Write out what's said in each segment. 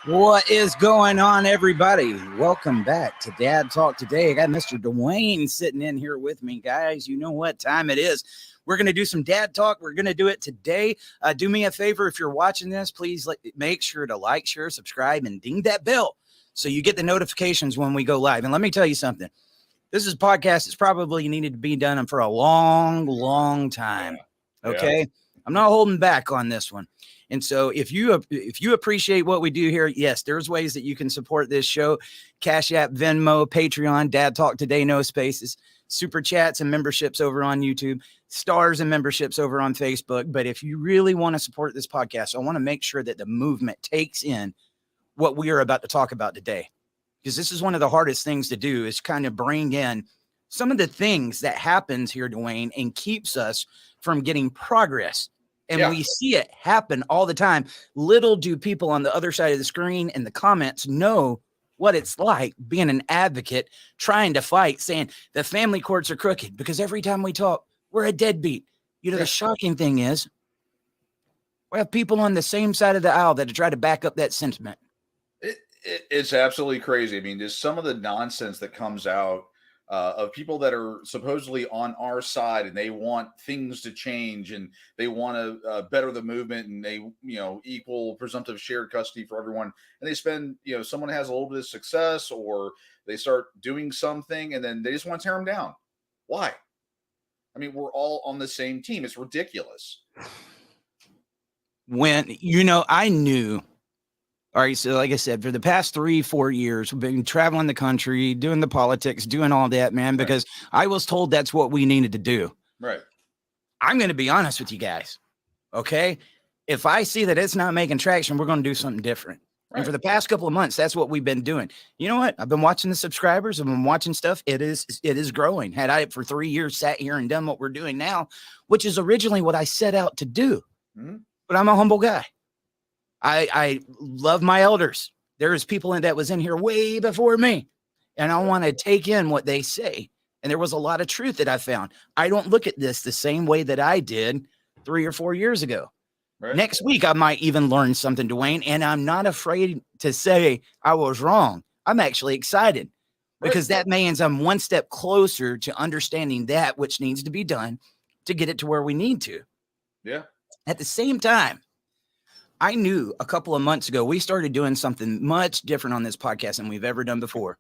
What is going on, everybody? Welcome back to Dad Talk Today. I got Mr. Dwayne sitting in here with me, guys. You know what time it is. We're going to do some Dad Talk. We're going to do it today. Do me a favor. If you're watching this, please make sure to like, share, subscribe, and ding that bell so you get the notifications when we go live. And let me tell you something. This is a podcast that's probably needed to be done for a long time. Okay? Yeah. I'm not holding back on this one. And so if you appreciate what we do here, yes, there's ways that you can support this show. Cash App, Venmo, Patreon, Dad Talk Today, no spaces, super chats and memberships over on YouTube, stars and memberships over on Facebook. But if you really want to support this podcast, I want to make sure that the movement takes in what we are about to talk about today. Because this is one of the hardest things to do, is kind of bring in some of the things that happens here, Dwayne, and keeps us from getting progress. And we see it happen all the time. Little do people on the other side of the screen and the comments know what it's like being an advocate, trying to fight, saying the family courts are crooked, because every time we talk, we're a deadbeat. You know, the shocking thing is we have people on the same side of the aisle that try to back up that sentiment. It's absolutely crazy. I mean, just some of the nonsense that comes out of people that are supposedly on our side, and they want things to change, and they want to better the movement, and they, equal presumptive shared custody for everyone. And they spend, someone has a little bit of success, or they start doing something, and then they just want to tear them down. Why? I mean, we're all on the same team. It's ridiculous. When, I knew. All right, so like I said, for the past 3-4 years, we've been traveling the country, doing the politics, doing all that, man, because I was told that's what we needed to do. Right. I'm going to be honest with you guys, okay? If I see that it's not making traction, we're going to do something different. Right. And for the past couple of months, that's what we've been doing. You know what? I've been watching the subscribers. I've been watching stuff. It is growing. Had I, for 3 years, sat here and done what we're doing now, which is originally what I set out to do. Mm-hmm. But I'm a humble guy. I love my elders. There's people that was in here way before me, and I want to take in what they say. And there was a lot of truth that I found. I don't look at this the same way that I did 3 or 4 years ago. Right. Next week, I might even learn something, Dwayne, and I'm not afraid to say I was wrong. I'm actually excited because that means I'm one step closer to understanding that which needs to be done to get it to where we need to. Yeah. At the same time, I knew a couple of months ago, we started doing something much different on this podcast than we've ever done before.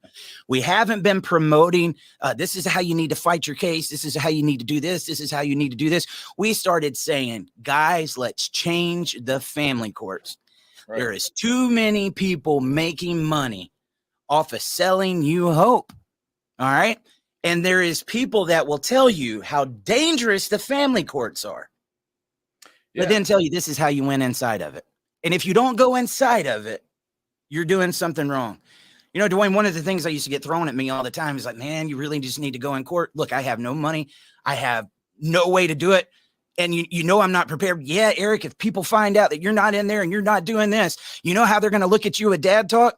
We haven't been promoting, this is how you need to fight your case. This is how you need to do this. This is how you need to do this. We started saying, guys, let's change the family courts. Right. There is too many people making money off of selling you hope. All right. And there is people that will tell you how dangerous the family courts are. But then tell you this is how you win inside of it. And if you don't go inside of it, you're doing something wrong. Dwayne, one of the things I used to get thrown at me all the time is like, man, you really just need to go in court. Look, I have no money. I have no way to do it. And I'm not prepared. Yeah, Eric, if people find out that you're not in there and you're not doing this, you know how they're going to look at you at Dad Talk?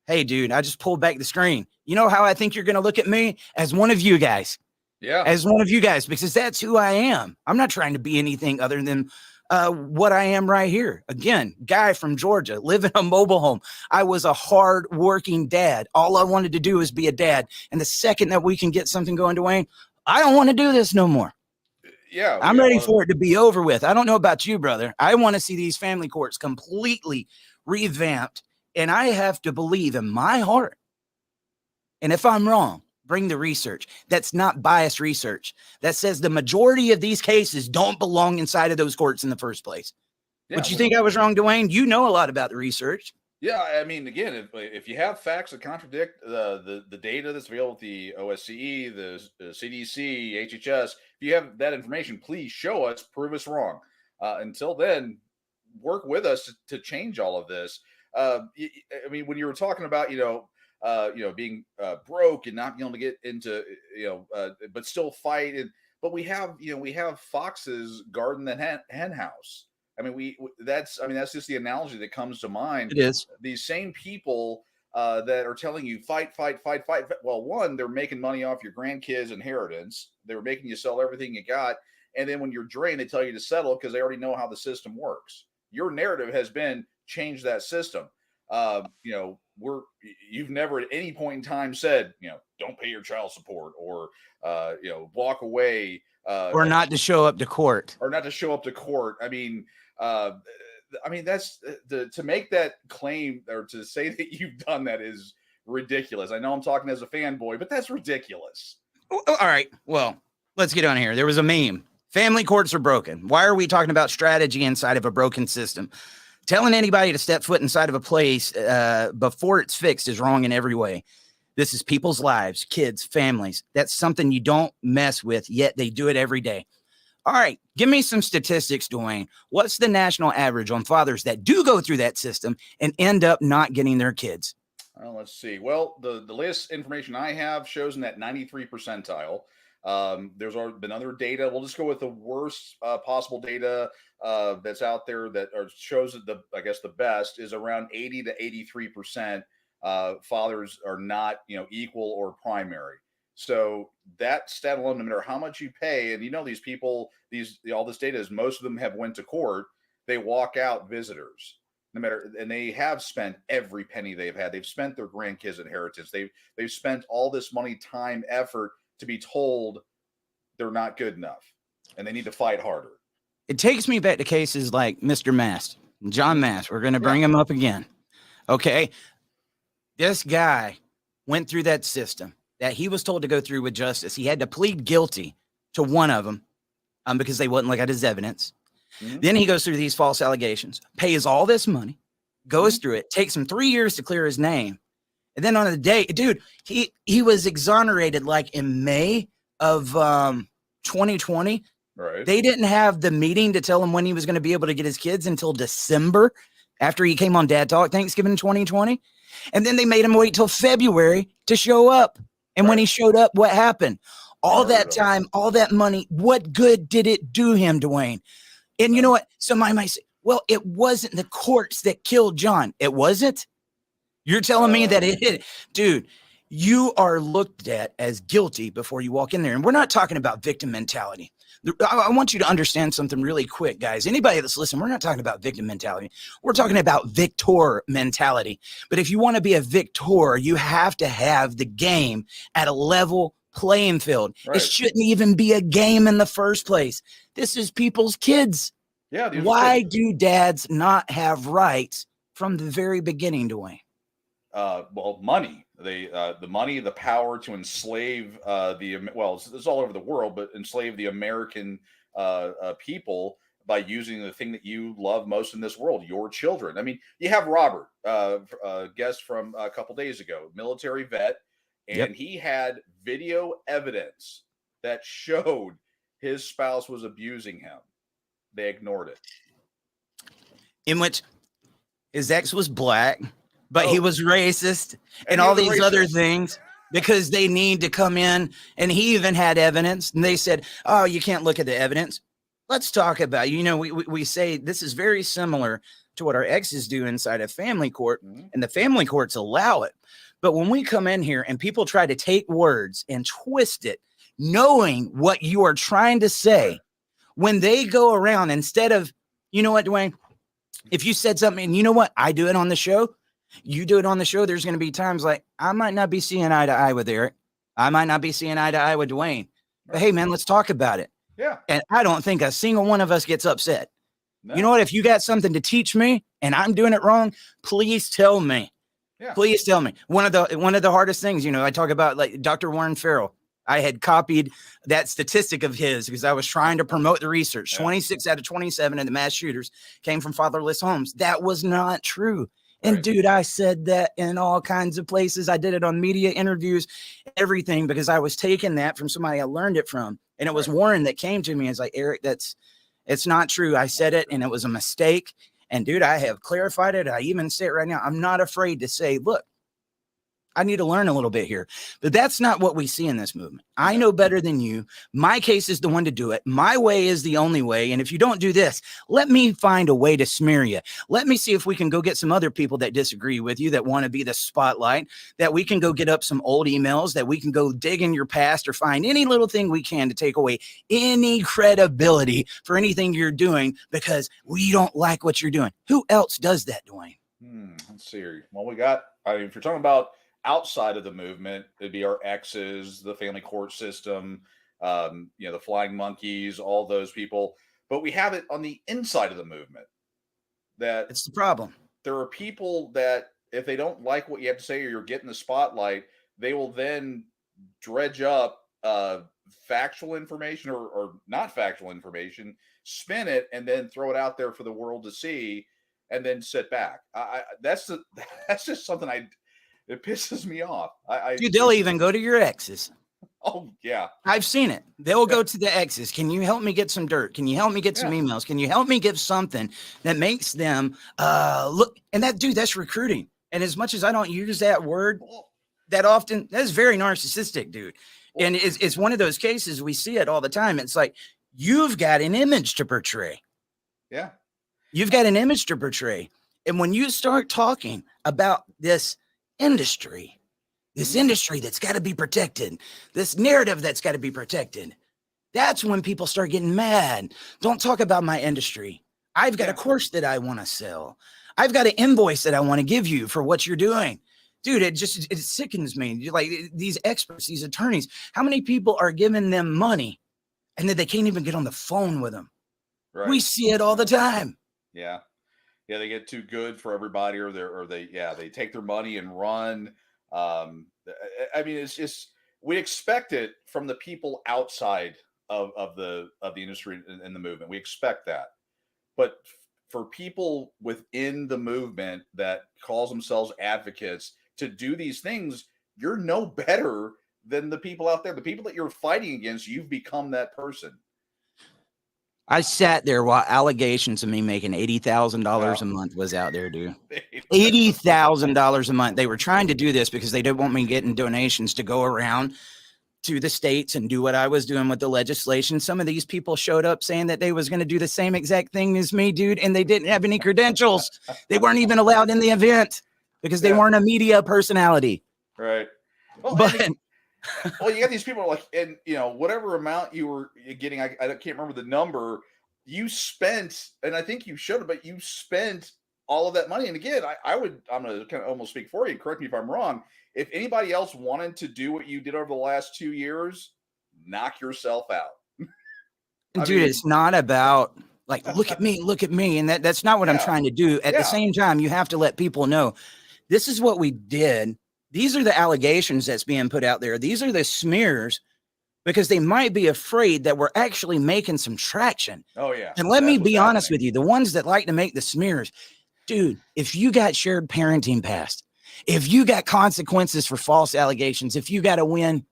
Hey, dude, I just pulled back the screen. You know how I think you're going to look at me? As one of you guys. Yeah. As one of you guys, because that's who I am. I'm not trying to be anything other than what I am right here. Again, guy from Georgia, live in a mobile home. I was a hard working dad. All I wanted to do was be a dad. And the second that we can get something going, Dwayne, I don't want to do this no more. Yeah, I'm ready for it to be over with. I don't know about you, brother. I want to see these family courts completely revamped. And I have to believe in my heart. And if I'm wrong, bring the research. That's not biased research. That says the majority of these cases don't belong inside of those courts in the first place. Yeah, Would you think I was wrong, Dwayne? You know a lot about the research. Yeah, I mean, again, if you have facts that contradict the data that's available with the OSCE, the CDC, HHS, if you have that information, please show us, prove us wrong. Until then, work with us to change all of this. I mean, when you were talking about, being broke and not being able to get into, but still fight, but we have foxes guarding the hen house. I mean, that's just the analogy that comes to mind. It is. These same people that are telling you fight, fight, fight, fight. Well, one, they're making money off your grandkids' inheritance. They were making you sell everything you got. And then when you're drained, they tell you to settle because they already know how the system works. Your narrative has been change that system. You've never at any point in time said, don't pay your child support or, walk away. Or not to show up to court. I mean, that's to make that claim or to say that you've done that is ridiculous. I know I'm talking as a fanboy, but that's ridiculous. All right. Well, let's get on here. There was a meme. Family courts are broken. Why are we talking about strategy inside of a broken system? Telling anybody to step foot inside of a place before it's fixed is wrong in every way. This is people's lives, kids, families. That's something you don't mess with, yet they do it every day. All right, give me some statistics, Dwayne. What's the national average on fathers that do go through that system and end up not getting their kids? Well, let's see. Well, the latest information I have shows in that 93 percentile. There's been other data. We'll just go with the worst possible data that's out there that shows that the best is around 80 to 83%. Fathers are not, equal or primary. So that stat alone, no matter how much you pay, and these people, all this data is most of them have went to court. They walk out visitors, and they have spent every penny they've had. They've spent their grandkids' inheritance. They've spent all this money, time, effort to be told they're not good enough, and they need to fight harder. It takes me back to cases like Mr. Mast, John Mast. We're going to bring him up again. Okay, this guy went through that system that he was told to go through with justice. He had to plead guilty to one of them because they wouldn't look at his evidence. Mm-hmm. Then he goes through these false allegations, pays all this money, goes through it, takes him 3 years to clear his name. And then on the day, dude, he was exonerated like in May of 2020. Right. They didn't have the meeting to tell him when he was going to be able to get his kids until December after he came on Dad Talk Thanksgiving 2020. And then they made him wait till February to show up. And when he showed up, what happened? All that time, all that money, what good did it do him, Dwayne? And you know what? Somebody might say, well, it wasn't the courts that killed John. It wasn't? You're telling me that dude, you are looked at as guilty before you walk in there. And we're not talking about victim mentality. I want you to understand something really quick, guys. Anybody that's listening, we're not talking about victim mentality. We're talking about victor mentality. But if you want to be a victor, you have to have the game at a level playing field. Right. It shouldn't even be a game in the first place. This is people's kids. Yeah. Why do dads not have rights from the very beginning, Dwayne? Well, money. The money, the power to enslave it's all over the world, but enslave the American people by using the thing that you love most in this world, your children. I mean, you have Robert, a guest from a couple days ago, military vet, and he had video evidence that showed his spouse was abusing him. They ignored it. In which his ex was black. But he was racist and all these other things because they need to come in. And he even had evidence. And they said, oh, you can't look at the evidence. Let's talk about, we say this is very similar to what our exes do inside a family court. And the family courts allow it. But when we come in here and people try to take words and twist it, knowing what you are trying to say, when they go around, instead of You know what, Dwayne? If you said something, and you know what? I do it on the show. You do it on the show. There's going to be times like I might not be seeing eye to eye with Eric. I might not be seeing eye to eye with Dwayne. But hey, man, let's talk about it. Yeah. And I don't think a single one of us gets upset. No. You know what? If you got something to teach me and I'm doing it wrong, please tell me. Yeah. Please tell me. One of the hardest things, I talk about like Dr. Warren Farrell. I had copied that statistic of his because I was trying to promote the research. Yeah. 26 out of 27 of the mass shooters came from fatherless homes. That was not true. And dude, I said that in all kinds of places. I did it on media interviews, everything, because I was taking that from somebody I learned it from. And it was Warren that came to me and was like, Eric, it's not true. I said it and it was a mistake. And dude, I have clarified it. I even say it right now. I'm not afraid to say, look, I need to learn a little bit here, but that's not what we see in this movement. I know better than you. My case is the one to do it. My way is the only way. And if you don't do this, let me find a way to smear you. Let me see if we can go get some other people that disagree with you, that want to be the spotlight, that we can go get up some old emails, that we can go dig in your past or find any little thing we can to take away any credibility for anything you're doing because we don't like what you're doing. Who else does that, Dwayne? Let's see here. Well, if you're talking about outside of the movement, it'd be our exes, the family court system, the flying monkeys, all those people. But we have it on the inside of the movement. That it's the problem. There are people that if they don't like what you have to say or you're getting the spotlight, they will then dredge up factual information or not factual information, spin it, and then throw it out there for the world to see, and then sit back. That's just something it pisses me off. Dude, they'll even go to your exes. Oh, yeah. I've seen it. They'll go to the exes. Can you help me get some dirt? Can you help me get some emails? Can you help me give something that makes them look? And that's recruiting. And as much as I don't use that word that often, that's very narcissistic, dude. And it's one of those cases we see it all the time. It's like, you've got an image to portray. Yeah. You've got an image to portray. And when you start talking about this industry that's got to be protected, this narrative that's got to be protected, that's when people start getting mad. Don't talk about my industry. I've got a course that I want to sell. I've got an invoice that I want to give you for what you're doing. Dude, it sickens me. Like these experts, these attorneys, how many people are giving them money and then they can't even get on the phone with them? Right. We see it all the time. Yeah. Yeah, they get too good for everybody, or they take their money and run. I mean, it's just, we expect it from the people outside of the industry and the movement. We expect that, but for people within the movement that calls themselves advocates to do these things, you're no better than the people out there. The people that you're fighting against, you've become that person. I sat there while allegations of me making $80,000 a month was out there, dude. $80,000 a month. They were trying to do this because they didn't want me getting donations to go around to the states and do what I was doing with the legislation. Some of these people showed up saying that they was going to do the same exact thing as me, dude, and they didn't have any credentials. They weren't even allowed in the event because they weren't a media personality. Right. Well, well, you got these people like, and whatever amount you were getting, I can't remember the number you spent, and I think you should have, but you spent all of that money. And again, I'm going to kind of almost speak for you. Correct me if I'm wrong. If anybody else wanted to do what you did over the last 2 years, knock yourself out. Dude, it's not about like, look at me. And that's not what I'm trying to do. At the same time, you have to let people know this is what we did. These are the allegations that's being put out there. These are the smears because they might be afraid that we're actually making some traction. Oh, yeah. And let me be honest with you. The ones that like to make the smears, dude, if you got shared parenting past, if you got consequences for false allegations, if you got to win,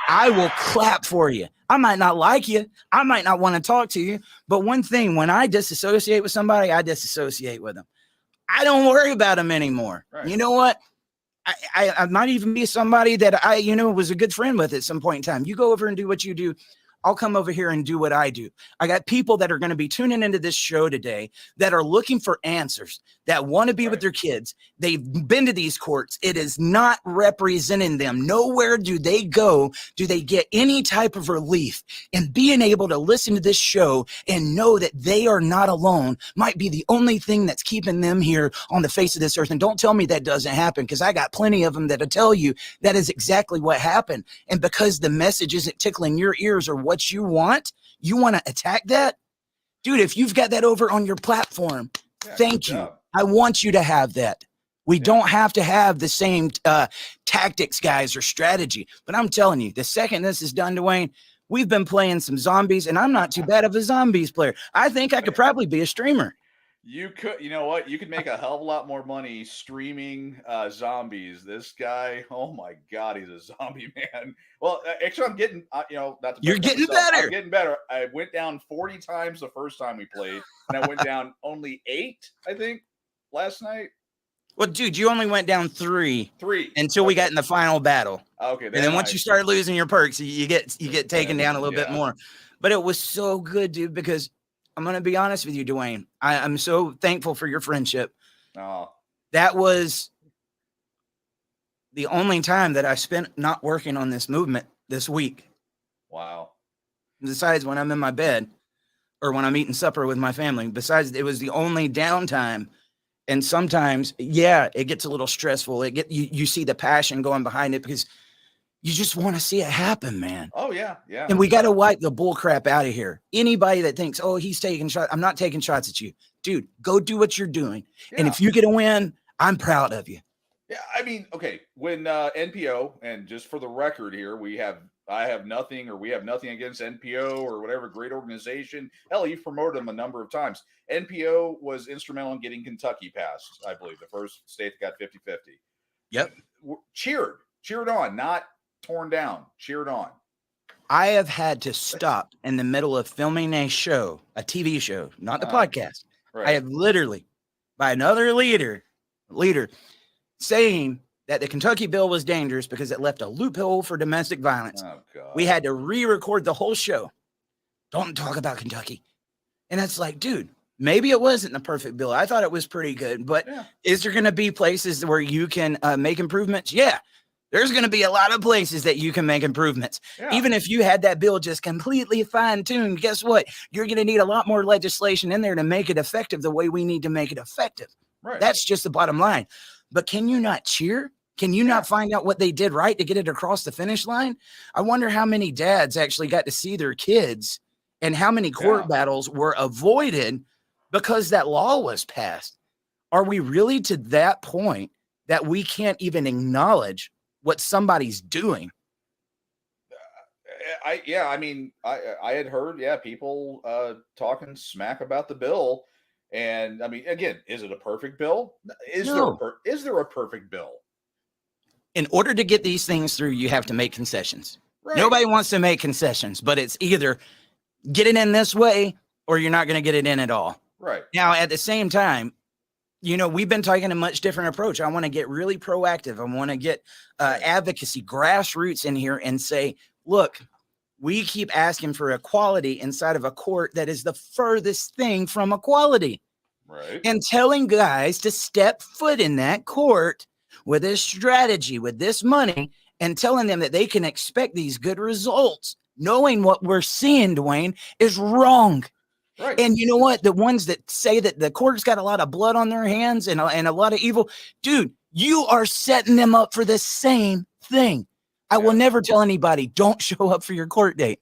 I will clap for you. I might not like you. I might not want to talk to you. But one thing, when I disassociate with somebody, I disassociate with them. I don't worry about them anymore. Right. You know what? I might even be somebody that I was a good friend with at some point in time. You go over and do what you do. I'll come over here and do what I do. I got people that are going to be tuning into this show today that are looking for answers, that want to be with their kids. They've been to these courts. It is not representing them. Nowhere do they go, do they get any type of relief. And being able to listen to this show and know that they are not alone might be the only thing that's keeping them here on the face of this earth. And don't tell me that doesn't happen, because I got plenty of them that'll tell you that is exactly what happened. And because the message isn't tickling your ears or what you want to attack that. Dude, if you've got that over on your platform, thank you. I want you to have that. We don't have to have the same tactics, guys, or strategy. But I'm telling you, the second this is done, Dwayne, we've been playing some zombies, and I'm not too bad of a zombies player. I think I could probably be a streamer. You could, you know what? You could make a hell of a lot more money streaming zombies. This guy, oh my God, he's a zombie man. Well, actually, I'm getting, not to You're getting better. I'm getting better. I went down 40 times the first time we played, and I went down only 8, I think, last night. Well, dude, you only went down 3 until okay. We got in the final battle. Okay, and then once you start losing your perks, you get taken down a little bit more. But it was so good, dude, because I'm going to be honest with you, Dwayne. I'm so thankful for your friendship. Oh. That was the only time that I spent not working on this movement this week. Wow. Besides when I'm in my bed or when I'm eating supper with my family. Besides, it was the only downtime. And sometimes, it gets a little stressful. You see the passion going behind it because you just want to see it happen, man. Oh, yeah. And we got to wipe the bull crap out of here. Anybody that thinks, oh, he's taking shots. I'm not taking shots at you. Dude, go do what you're doing. Yeah. And if you get a win, I'm proud of you. Yeah, I mean, okay, when NPO, and just for the record here, we have nothing against NPO or whatever great organization. Hell, you've promoted them a number of times. NPO was instrumental in getting Kentucky passed, I believe, the first state that got 50-50. Yep. Cheered on, not torn down, cheered on. I have had to stop in the middle of filming a TV show, not the podcast. Right. I have literally, by another leader saying that the Kentucky bill was dangerous because it left a loophole for domestic violence. Oh, God. We had to re-record the whole show. Don't talk about Kentucky. And it's like, dude, maybe it wasn't the perfect bill. I thought it was pretty good, but is there going to be places where you can make improvements? Yeah. There's going to be a lot of places that you can make improvements. Yeah. Even if you had that bill just completely fine-tuned, guess what? You're going to need a lot more legislation in there to make it effective the way we need to make it effective. Right. That's just the bottom line. But can you not cheer? Can you not find out what they did right to get it across the finish line? I wonder how many dads actually got to see their kids and how many court battles were avoided because that law was passed. Are we really to that point that we can't even acknowledge what somebody's doing? I had heard, people talking smack about the bill. And I mean, again, is it a perfect bill? Is there a perfect bill? In order to get these things through, you have to make concessions. Right. Nobody wants to make concessions, but it's either get it in this way or you're not going to get it in at all. Right. Now, at the same time, we've been taking a much different approach. I want to get really proactive. I want to get advocacy, grassroots in here and say, look, we keep asking for equality inside of a court that is the furthest thing from equality. Right. And telling guys to step foot in that court with this strategy, with this money, and telling them that they can expect these good results, knowing what we're seeing, Dwayne, is wrong. Right. And you know what? The ones that say that the court's got a lot of blood on their hands and a lot of evil, dude, you are setting them up for the same thing. I will never tell anybody, don't show up for your court date.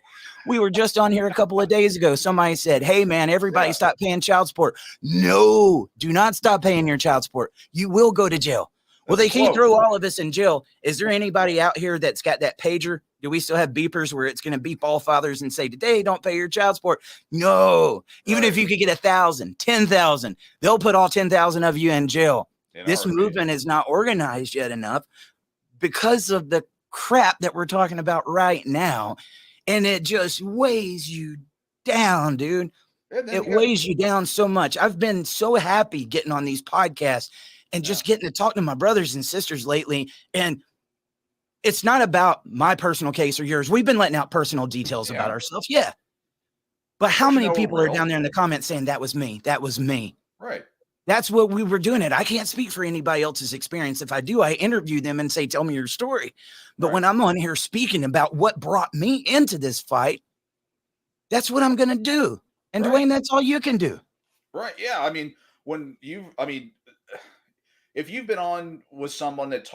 We were just on here a couple of days ago. Somebody said, hey, man, everybody stop paying child support. No, do not stop paying your child support. You will go to jail. Well, they can't throw all of us in jail. Is there anybody out here that's got that pager? Do we still have beepers where it's going to beep all fathers and say, today, don't pay your child support? No. Even if you could get 1,000, 10,000, they'll put all 10,000 of you in jail. This movement is not organized yet enough because of the crap that we're talking about right now. And it just weighs you down, dude. It weighs you down so much. I've been so happy getting on these podcasts and just getting to talk to my brothers and sisters lately. And It's not about my personal case or yours. We've been letting out personal details about ourselves. Yeah. But how many people are down there in the comments saying that was me? That was me. Right. That's what we were doing it. I can't speak for anybody else's experience. If I do, I interview them and say, tell me your story. But when I'm on here speaking about what brought me into this fight, that's what I'm going to do. And Dwayne, that's all you can do. Right. Yeah. I mean, if you've been on with someone that's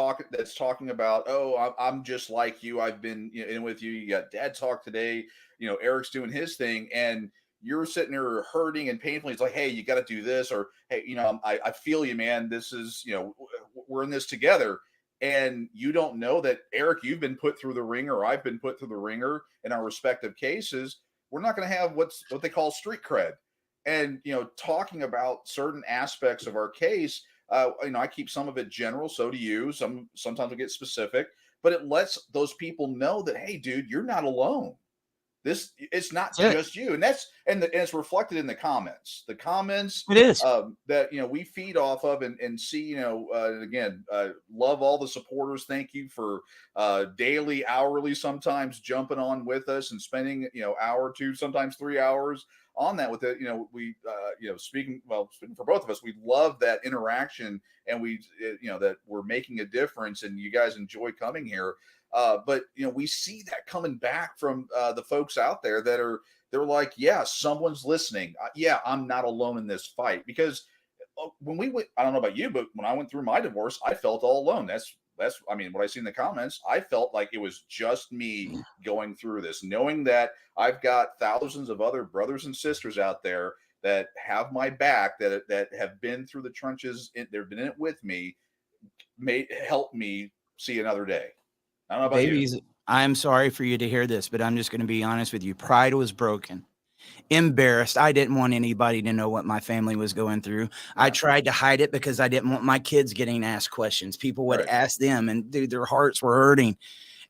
talking about, oh, I'm just like you, I've been in with you, you got Dad Talk today, Eric's doing his thing, and you're sitting there hurting and painfully, it's like, hey, you got to do this, or hey, I feel you, man, this is, we're in this together. And you don't know that, Eric, you've been put through the ringer, or I've been put through the ringer in our respective cases. We're not going to have what they call street cred. And, talking about certain aspects of our case, I keep some of it general. So do you. Sometimes we get specific, but it lets those people know that, hey, dude, you're not alone. It's not just you, and it's reflected in the comments. The comments it is that we feed off of and see. Again, love all the supporters. Thank you for daily, hourly, sometimes jumping on with us and spending hour, 2, sometimes 3 hours on that with it. We speaking for both of us, we love that interaction, and we that we're making a difference, and you guys enjoy coming here. But we see that coming back from the folks out there they're like, yeah, someone's listening. Yeah, I'm not alone in this fight. Because when we went, I don't know about you, but when I went through my divorce, I felt all alone. That's what I see in the comments. I felt like it was just me going through this, knowing that I've got thousands of other brothers and sisters out there that have my back, that have been through the trenches. They've been in it with me, help me see another day. I don't know about Babies, you. I'm sorry for you to hear this, but I'm just going to be honest with you. Pride was broken. Embarrassed. I didn't want anybody to know what my family was going through. Yeah. I tried to hide it because I didn't want my kids getting asked questions. People would ask them, and dude, their hearts were hurting.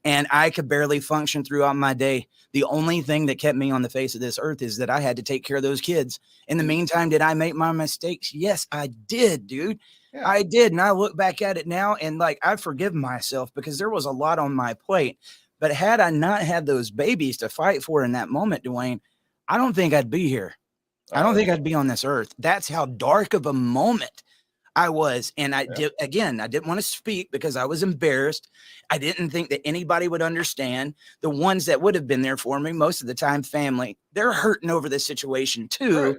And I could barely function throughout my day. The only thing that kept me on the face of this earth is that I had to take care of those kids. In the meantime, did I make my mistakes? Yes, I did, dude. Yeah. I did. And I look back at it now and I forgive myself because there was a lot on my plate. But had I not had those babies to fight for in that moment, Dwayne, I don't think I'd be here. I don't think I'd be on this earth. That's how dark of a moment I was. And I didn't want to speak because I was embarrassed. I didn't think that anybody would understand. The ones that would have been there for me, most of the time, family, they're hurting over this situation too. Right.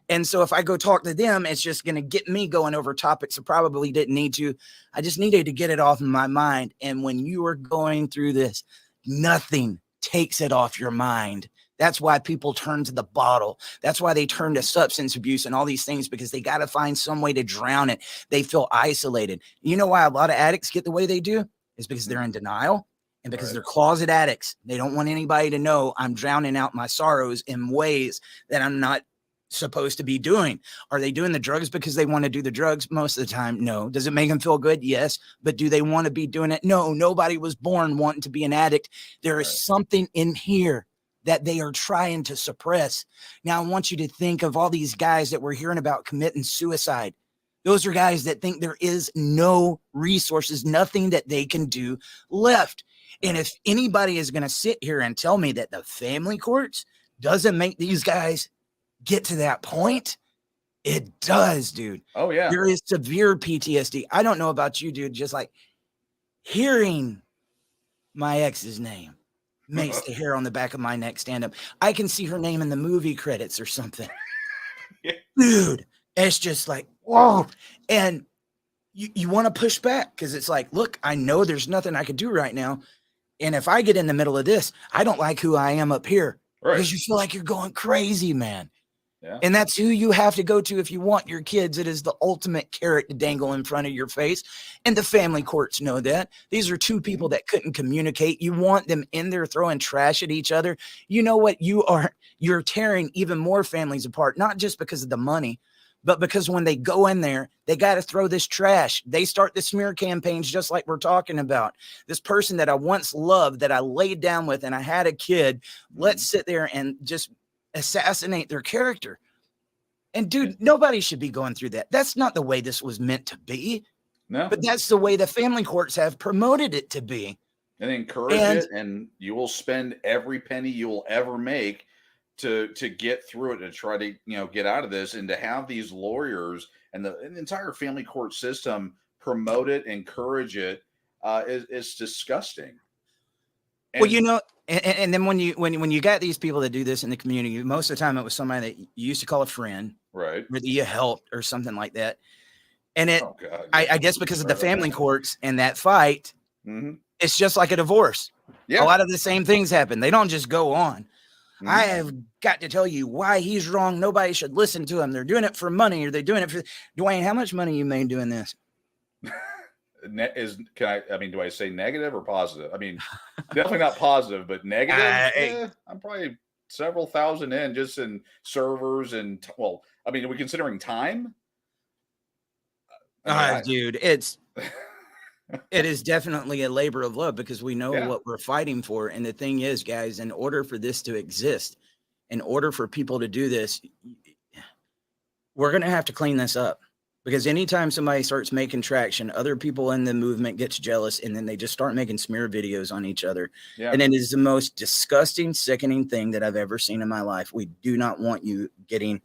And so if I go talk to them, it's just going to get me going over topics I probably didn't need to. I just needed to get it off in my mind. And when you are going through this, nothing takes it off your mind. That's why people turn to the bottle. That's why they turn to substance abuse and all these things, because they got to find some way to drown it. They feel isolated. You know why a lot of addicts get the way they do? Is because they're in denial and because they're closet addicts. They don't want anybody to know I'm drowning out my sorrows in ways that I'm not supposed to be doing. Are they doing the drugs because they want to do the drugs? Most of the time, no. Does it make them feel good? Yes. But do they want to be doing it? No. Nobody was born wanting to be an addict. There is something in here that they are trying to suppress. Now, I want you to think of all these guys that we're hearing about committing suicide. Those are guys that think there is no resources, nothing that they can do left. And if anybody is going to sit here and tell me that the family courts doesn't make these guys get to that point, it does, dude. Oh, yeah. There is severe PTSD. I don't know about you, dude. Just hearing my ex's name makes the hair on the back of my neck stand up. I can see her name in the movie credits or something. Dude, it's just whoa. And you want to push back because it's look, I know there's nothing I could do right now. And if I get in the middle of this, I don't like who I am up here because you feel like you're going crazy, man. Yeah. And that's who you have to go to if you want your kids. It is the ultimate carrot to dangle in front of your face. And the family courts know that. These are two people that couldn't communicate. You want them in there throwing trash at each other. You know what? You're tearing even more families apart, not just because of the money, but because when they go in there, they got to throw this trash. They start the smear campaigns just like we're talking about. This person that I once loved, that I laid down with, and I had a kid, let's sit there and just assassinate their character. And dude, nobody should be going through that. That's not the way this was meant to be. No. But that's the way the family courts have promoted it to be. and encourage And it, and you will spend every penny you will ever make to get through it, to try to get out of this, and to have these lawyers and the entire family court system promote it, encourage it, is disgusting. well, And and then when you got these people that do this in the community, most of the time it was somebody that you used to call a friend, right. or that you helped or something like that. And Oh God. I guess because of the Right on family that. courts and that fight, Mhm. it's just like a divorce. A Yeah. lot of the same things happen. They don't just go on. I Mhm. have got to tell you why he's wrong. Nobody should listen to him. They're doing it for money, or they're doing it for Dwayne. How much money you made doing this? Do I say negative or positive? I mean, definitely not positive, but negative. Hey, I'm probably several thousand in, just in servers and are we considering time? I mean, dude, it is definitely a labor of love, because we know yeah, what we're fighting for. And the thing is, guys, in order for this to exist, in order for people to do this, we're going to have to clean this up. Because anytime somebody starts making traction, other people in the movement gets jealous, and then they just start making smear videos on each other. yeah, And it is the most disgusting, sickening thing that I've ever seen in my life. We do not want you getting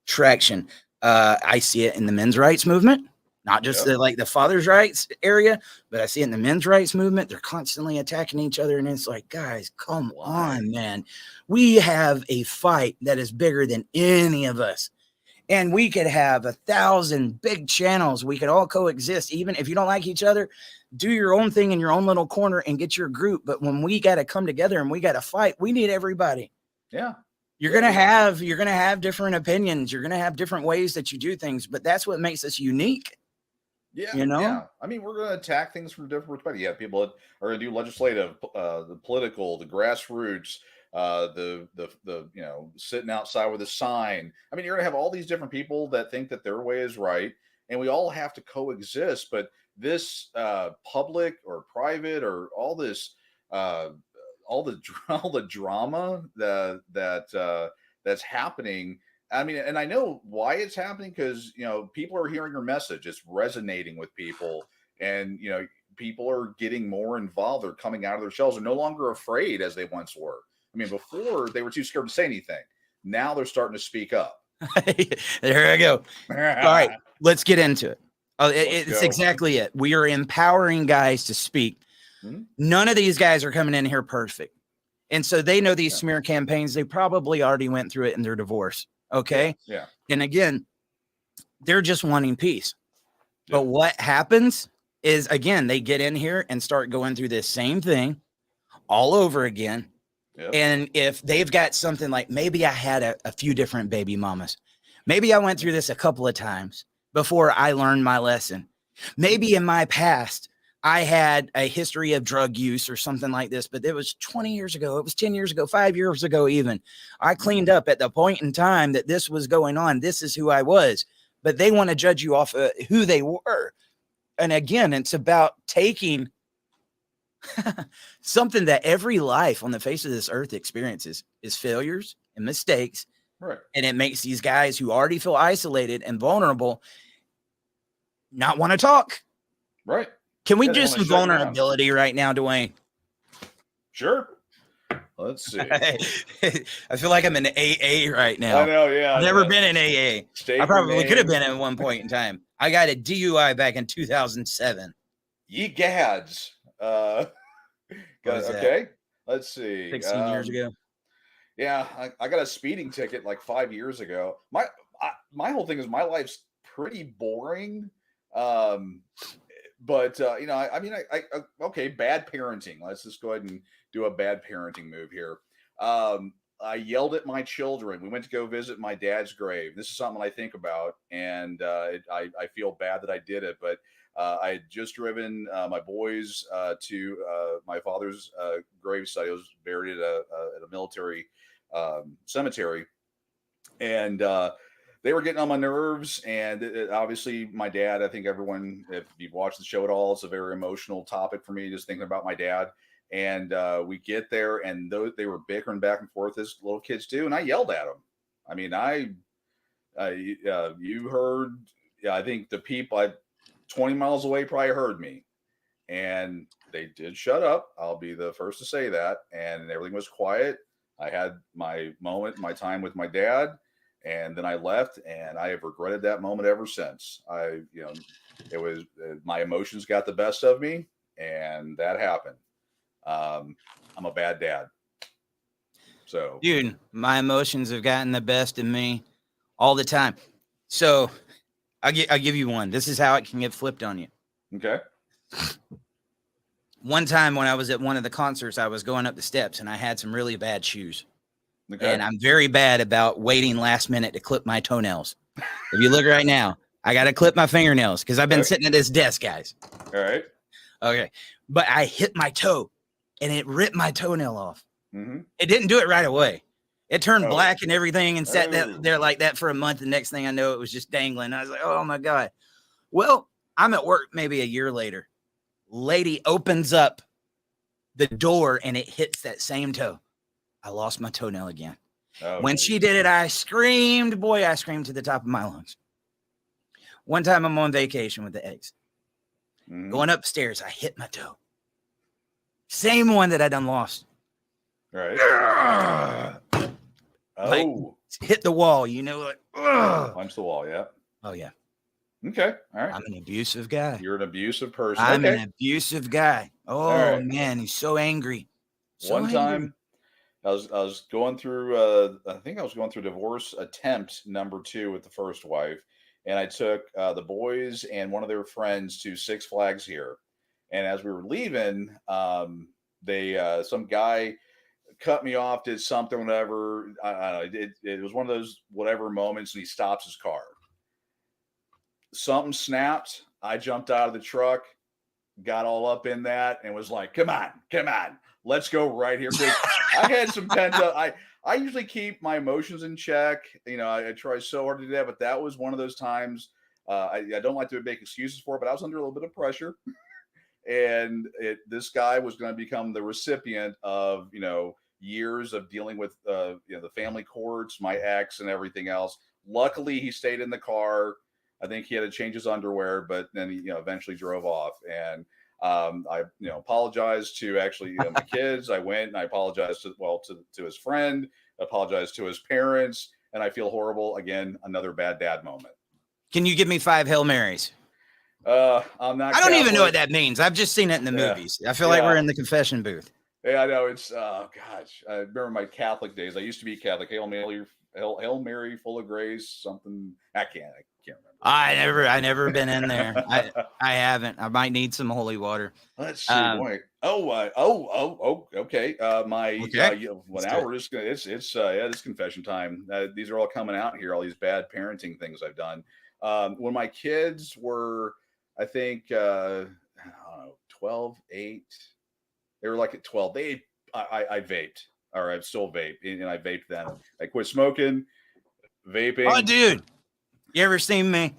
traction. I see it in the men's rights movement, not just yeah. the father's rights area, but I see it in the men's rights movement. They're constantly attacking each other. And it's like, guys, come on, man. We have a fight that is bigger than any of us. And we could have 1,000 big channels. We could all coexist. Even if you don't like each other, do your own thing in your own little corner and get your group. But when we got to come together and we got to fight, we need everybody. Yeah. You're gonna have different opinions. You're gonna have different ways that you do things, but that's what makes us unique. Yeah, You know? yeah. I mean, we're going to attack things from different perspectives. You have people that are going to do legislative, the political, the grassroots, sitting outside with a sign. I mean, you're going to have all these different people that think that their way is right, and we all have to coexist. But this public or private or all this, all the all the drama that's happening. I mean, and I know why it's happening, because people are hearing your message. It's resonating with people, and people are getting more involved. They're coming out of their shells. They're no longer afraid as they once were. I mean, before they were too scared to say anything. Now they're starting to speak up. There I go. All right, let's get into it. Let's It's go. exactly it. We are empowering guys to speak. Hmm? None of these guys are coming in here perfect. And so they know these Yeah. smear campaigns. They probably already went through it in their divorce. Okay. Yeah. And again, they're just wanting peace. Yeah. But what happens is, again, they get in here and start going through this same thing all over again. Yep. And if they've got something like, maybe I had a few different baby mamas, maybe I went through this a couple of times before I learned my lesson. Maybe in my past, I had a history of drug use or something like this, but it was 20 years ago. It was 10 years ago, 5 years ago, even. I cleaned up at the point in time that this was going on. This is who I was. But they want to judge you off of who they were. And again, it's about taking something that every life on the face of this earth experiences, is failures and mistakes. Right. And it makes these guys who already feel isolated and vulnerable not want to talk. Right. Can we Yeah, they do wanna some shut you down. vulnerability right now, Dwayne? Sure. Let's see. I feel like I'm in AA right now. I know. Yeah. I've never been in AA. State I probably your could have name. been at one point in time. I got a DUI back in 2007. Ye gads. What was that? Okay. Let's see. 16 years ago. Yeah, I got a speeding ticket like 5 years ago. My whole thing is my life's pretty boring. But okay, bad parenting. Let's just go ahead and do a bad parenting move here. I yelled at my children. We went to go visit my dad's grave. This is something I think about, and I feel bad that I did it. But I had just driven my boys to my father's gravesite. He was buried at a military cemetery, and they were getting on my nerves. And obviously, my dad. I think everyone, if you've watched the show at all, it's a very emotional topic for me. Just thinking about my dad. And we get there, and they were bickering back and forth as little kids do, and I yelled at them. I mean, you heard. Yeah, I think the people 20 miles away probably heard me, and they did shut up. I'll be the first to say that. And everything was quiet. I had my moment, my time with my dad, and then I left, and I have regretted that moment ever since. It was my emotions got the best of me, and that happened. I'm a bad dad. So, dude, my emotions have gotten the best of me all the time. So I'll give you one. This is how it can get flipped on you. okay. One time when I was at one of the concerts, I was going up the steps and I had some really bad shoes. Okay. And I'm very bad about waiting last minute to clip my toenails. If you look right now, I got to clip my fingernails because I've been sitting at this desk, guys. All right. Okay. But I hit my toe and it ripped my toenail off. Mm-hmm. It didn't do it right away. It turned black and everything and sat there like that for a month. The next thing I know, it was just dangling. I was like, oh my God. Well, I'm at work maybe a year later. Lady opens up the door and it hits that same toe. I lost my toenail again. When she did it, I screamed. Boy, I screamed to the top of my lungs. One time I'm on vacation with the eggs. Mm-hmm. Going upstairs, I hit my toe. Same one that I done lost. Right. Like, hit the wall, like. Punch the wall, yeah. Oh, yeah. Okay. All right. I'm an abusive guy. You're an abusive person. I'm an abusive guy. Oh, right. Man, he's so angry. One time, I was going through, I think I was going through divorce attempt number 2 with the first wife. And I took the boys and one of their friends to Six Flags here. And as we were leaving, some guy cut me off, did something, whatever. I don't know. It was one of those whatever moments, and he stops his car. Something snapped. I jumped out of the truck, got all up in that, and was like, come on, let's go right here. I had some pent up. I usually keep my emotions in check. I try so hard to do that, but that was one of those times. I don't like to make excuses for it, but I was under a little bit of pressure. And this guy was going to become the recipient of, years of dealing with, the family courts, my ex and everything else. Luckily, he stayed in the car. I think he had to change his underwear, but then he, eventually drove off. And I, apologized to actually my kids. I went and I apologized to his friend, apologized to his parents, and I feel horrible. Again, another bad dad moment. Can you give me 5 Hail Marys? I'm not. I don't even know what that means. I've just seen it in the movies. I feel like we're in the confession booth. Yeah, I know. It's gosh. I remember my Catholic days. I used to be Catholic. Hail Mary, full of grace. Something I can't remember. I never been in there. I haven't. I might need some holy water. Let's see. Okay. Now we're just gonna. It's confession time. These are all coming out here. All these bad parenting things I've done. When my kids were, I think, I don't know, 12, 8. They were like at 12. I vaped. Or I still vape, and I vaped then. I quit smoking, vaping. Oh, dude. You ever seen me?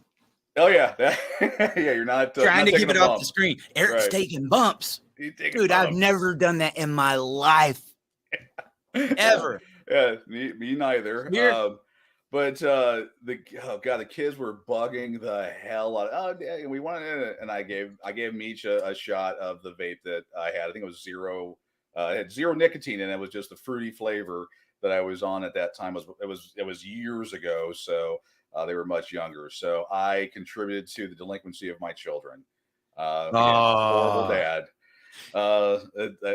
Oh, yeah. Yeah, you're not trying not to keep it off the screen. Eric's taking bumps. Dude, I've never done that in my life. Ever. Yeah, me neither. But the kids were bugging the hell out of. Oh, yeah, we wanted, and I gave them each a shot of the vape that I had. I think it was zero. It had zero nicotine, and it was just the fruity flavor that I was on at that time. It was years ago, so they were much younger. So I contributed to the delinquency of my children. Horrible dad. I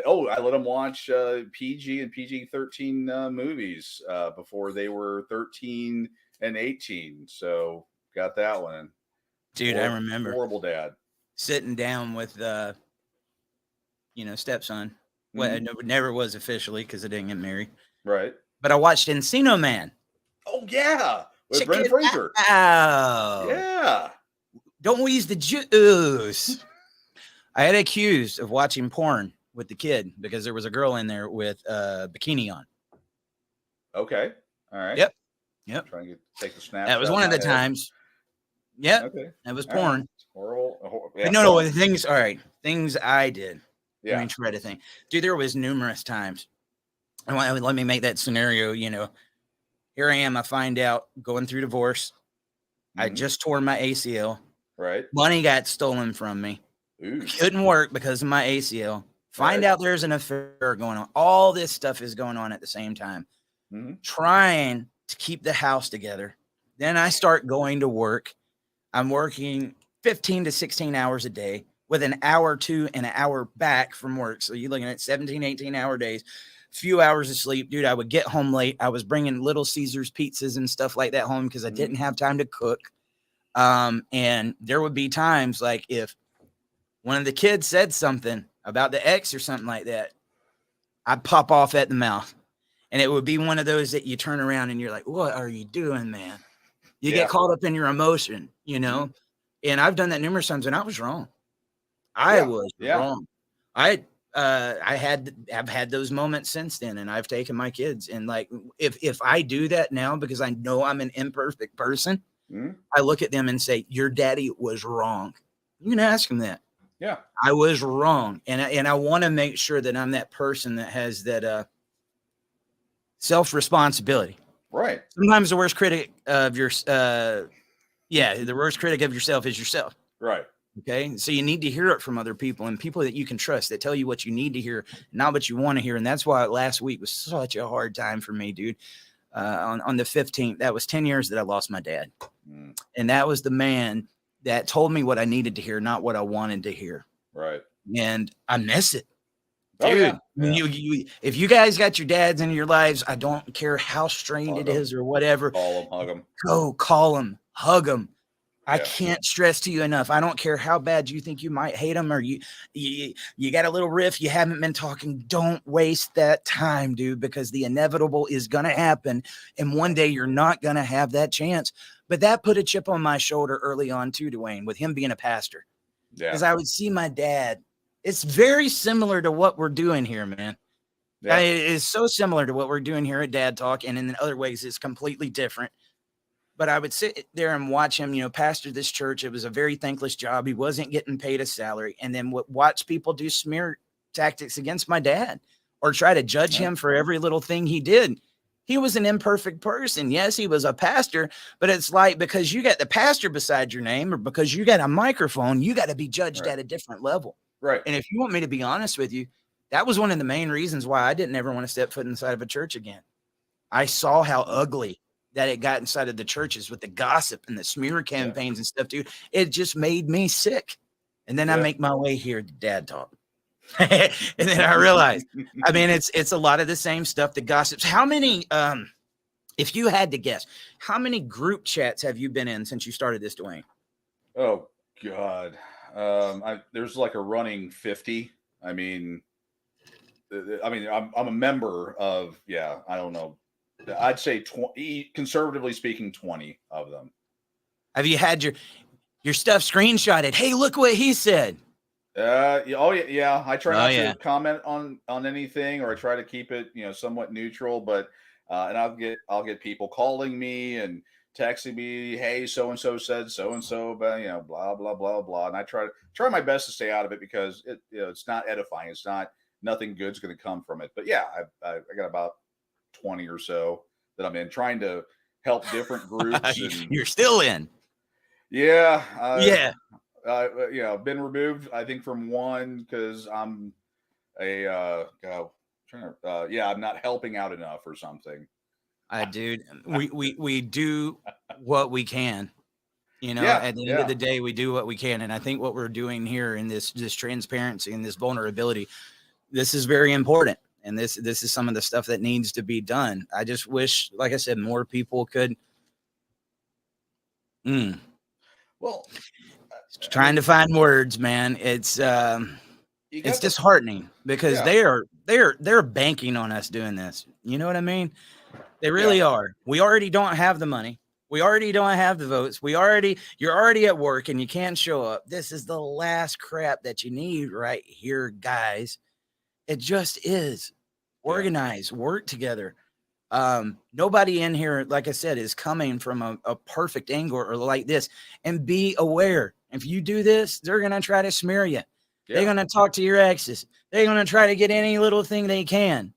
let them watch PG and PG-13 movies before they were 13 and 18. So got that one. Dude, I remember. Horrible dad. Sitting down with stepson. Mm-hmm. Well, it never was officially because I didn't get married. Right. But I watched Encino Man. Oh, yeah. With Brendan Fraser. Oh. Yeah. Don't we use the juice? I had accused of watching porn with the kid because there was a girl in there with a bikini on. Okay. All right. Yep. Trying to take the snap. That was one of the times. Yep. Okay. That was porn. Right. Horrible. Yeah, no, things I did. Yeah. Let me try to think. Dude, there was numerous times. Let me make that scenario, Here I am. I find out going through divorce. Mm-hmm. I just tore my ACL. Right. Money got stolen from me. Ooh. Couldn't work because of my ACL. Find out there's an affair going on. All this stuff is going on at the same time. Trying to keep the house together. Then I start going to work. I'm working 15 to 16 hours a day with an hour or two and an hour back from work. So you're looking at 17, 18-hour days, few hours of sleep. Dude, I would get home late. I was bringing Little Caesars pizzas and stuff like that home because I didn't have time to cook. And there would be times like if one of the kids said something about the ex or something like that, I'd pop off at the mouth. And it would be one of those that you turn around and you're like, what are you doing, man? You get caught up in your emotion, you know? And I've done that numerous times and I was wrong. I was wrong. I've had those moments since then, and I've taken my kids. And like, if I do that now, because I know I'm an imperfect person, I look at them and say, your daddy was wrong. You can ask him that. Yeah. I was wrong. And I want to make sure that I'm that person that has that self-responsibility. Right. Sometimes the worst critic of your the worst critic of yourself is yourself. Right. Okay. So you need to hear it from other people and people that you can trust that tell you what you need to hear, not what you want to hear. And that's why last week was such a hard time for me, dude. On the 15th, that was 10 years that I lost my dad. And that was the man that told me what I needed to hear, not what I wanted to hear. Right. And I miss it. Dude, you if you guys got your dads in your lives, I don't care how strained it is or whatever. Call them, hug them. Go call them, hug them. I can't stress to you enough. I don't care how bad you think you might hate them or you got a little riff. You haven't been talking. Don't waste that time, dude, because the inevitable is going to happen. And one day you're not going to have that chance. But that put a chip on my shoulder early on too, Dwayne, with him being a pastor. Yeah. Because I would see my dad. It's very similar to what we're doing here, man. Yeah. It is so similar to what we're doing here at Dad Talk. And in other ways, it's completely different. But I would sit there and watch him, pastor this church. It was a very thankless job. He wasn't getting paid a salary. And then watch people do smear tactics against my dad or try to judge him for every little thing he did. He was an imperfect person. Yes, he was a pastor, but it's like because you got the pastor beside your name or because you got a microphone, you got to be judged at a different level. Right. And if you want me to be honest with you, that was one of the main reasons why I didn't ever want to step foot inside of a church again. I saw how ugly that it got inside of the churches with the gossip and the smear campaigns and stuff, dude. It just made me sick. And then I make my way here to Dad Talk. And then I realized, I mean, it's a lot of the same stuff, the gossips. How many, if you had to guess, how many group chats have you been in since you started this, Dwayne? Oh, God. There's like a running 50. I'm a member of, I don't know. I'd say 20, conservatively speaking, 20 of them. Have you had your stuff screenshotted? Hey, look what he said. I try not to comment on anything, or I try to keep it, somewhat neutral, but and I'll get people calling me and texting me, hey, so and so said so and so, but blah blah blah blah, and I try my best to stay out of it because it's not edifying. It's nothing good's going to come from it. But I got about 20 or so that I'm in, trying to help different groups. And, you're still in. Been removed, I think, from one because I'm I'm not helping out enough or something. We do what we can. At the end of the day, we do what we can. And I think what we're doing here in this transparency and this vulnerability, this is very important. And this is some of the stuff that needs to be done. I just wish, like I said, more people could. Well, trying to find words, man. It's disheartening because they're banking on us doing this. You know what I mean? They really are. We already don't have the money. We already don't have the votes. You're already at work and you can't show up. This is the last crap that you need right here, guys. It just is. Organize, work together. Nobody in here, like I said, is coming from a perfect angle or like this. And be aware. If you do this, they're going to try to smear you. Yeah. They're going to talk to your exes. They're going to try to get any little thing they can.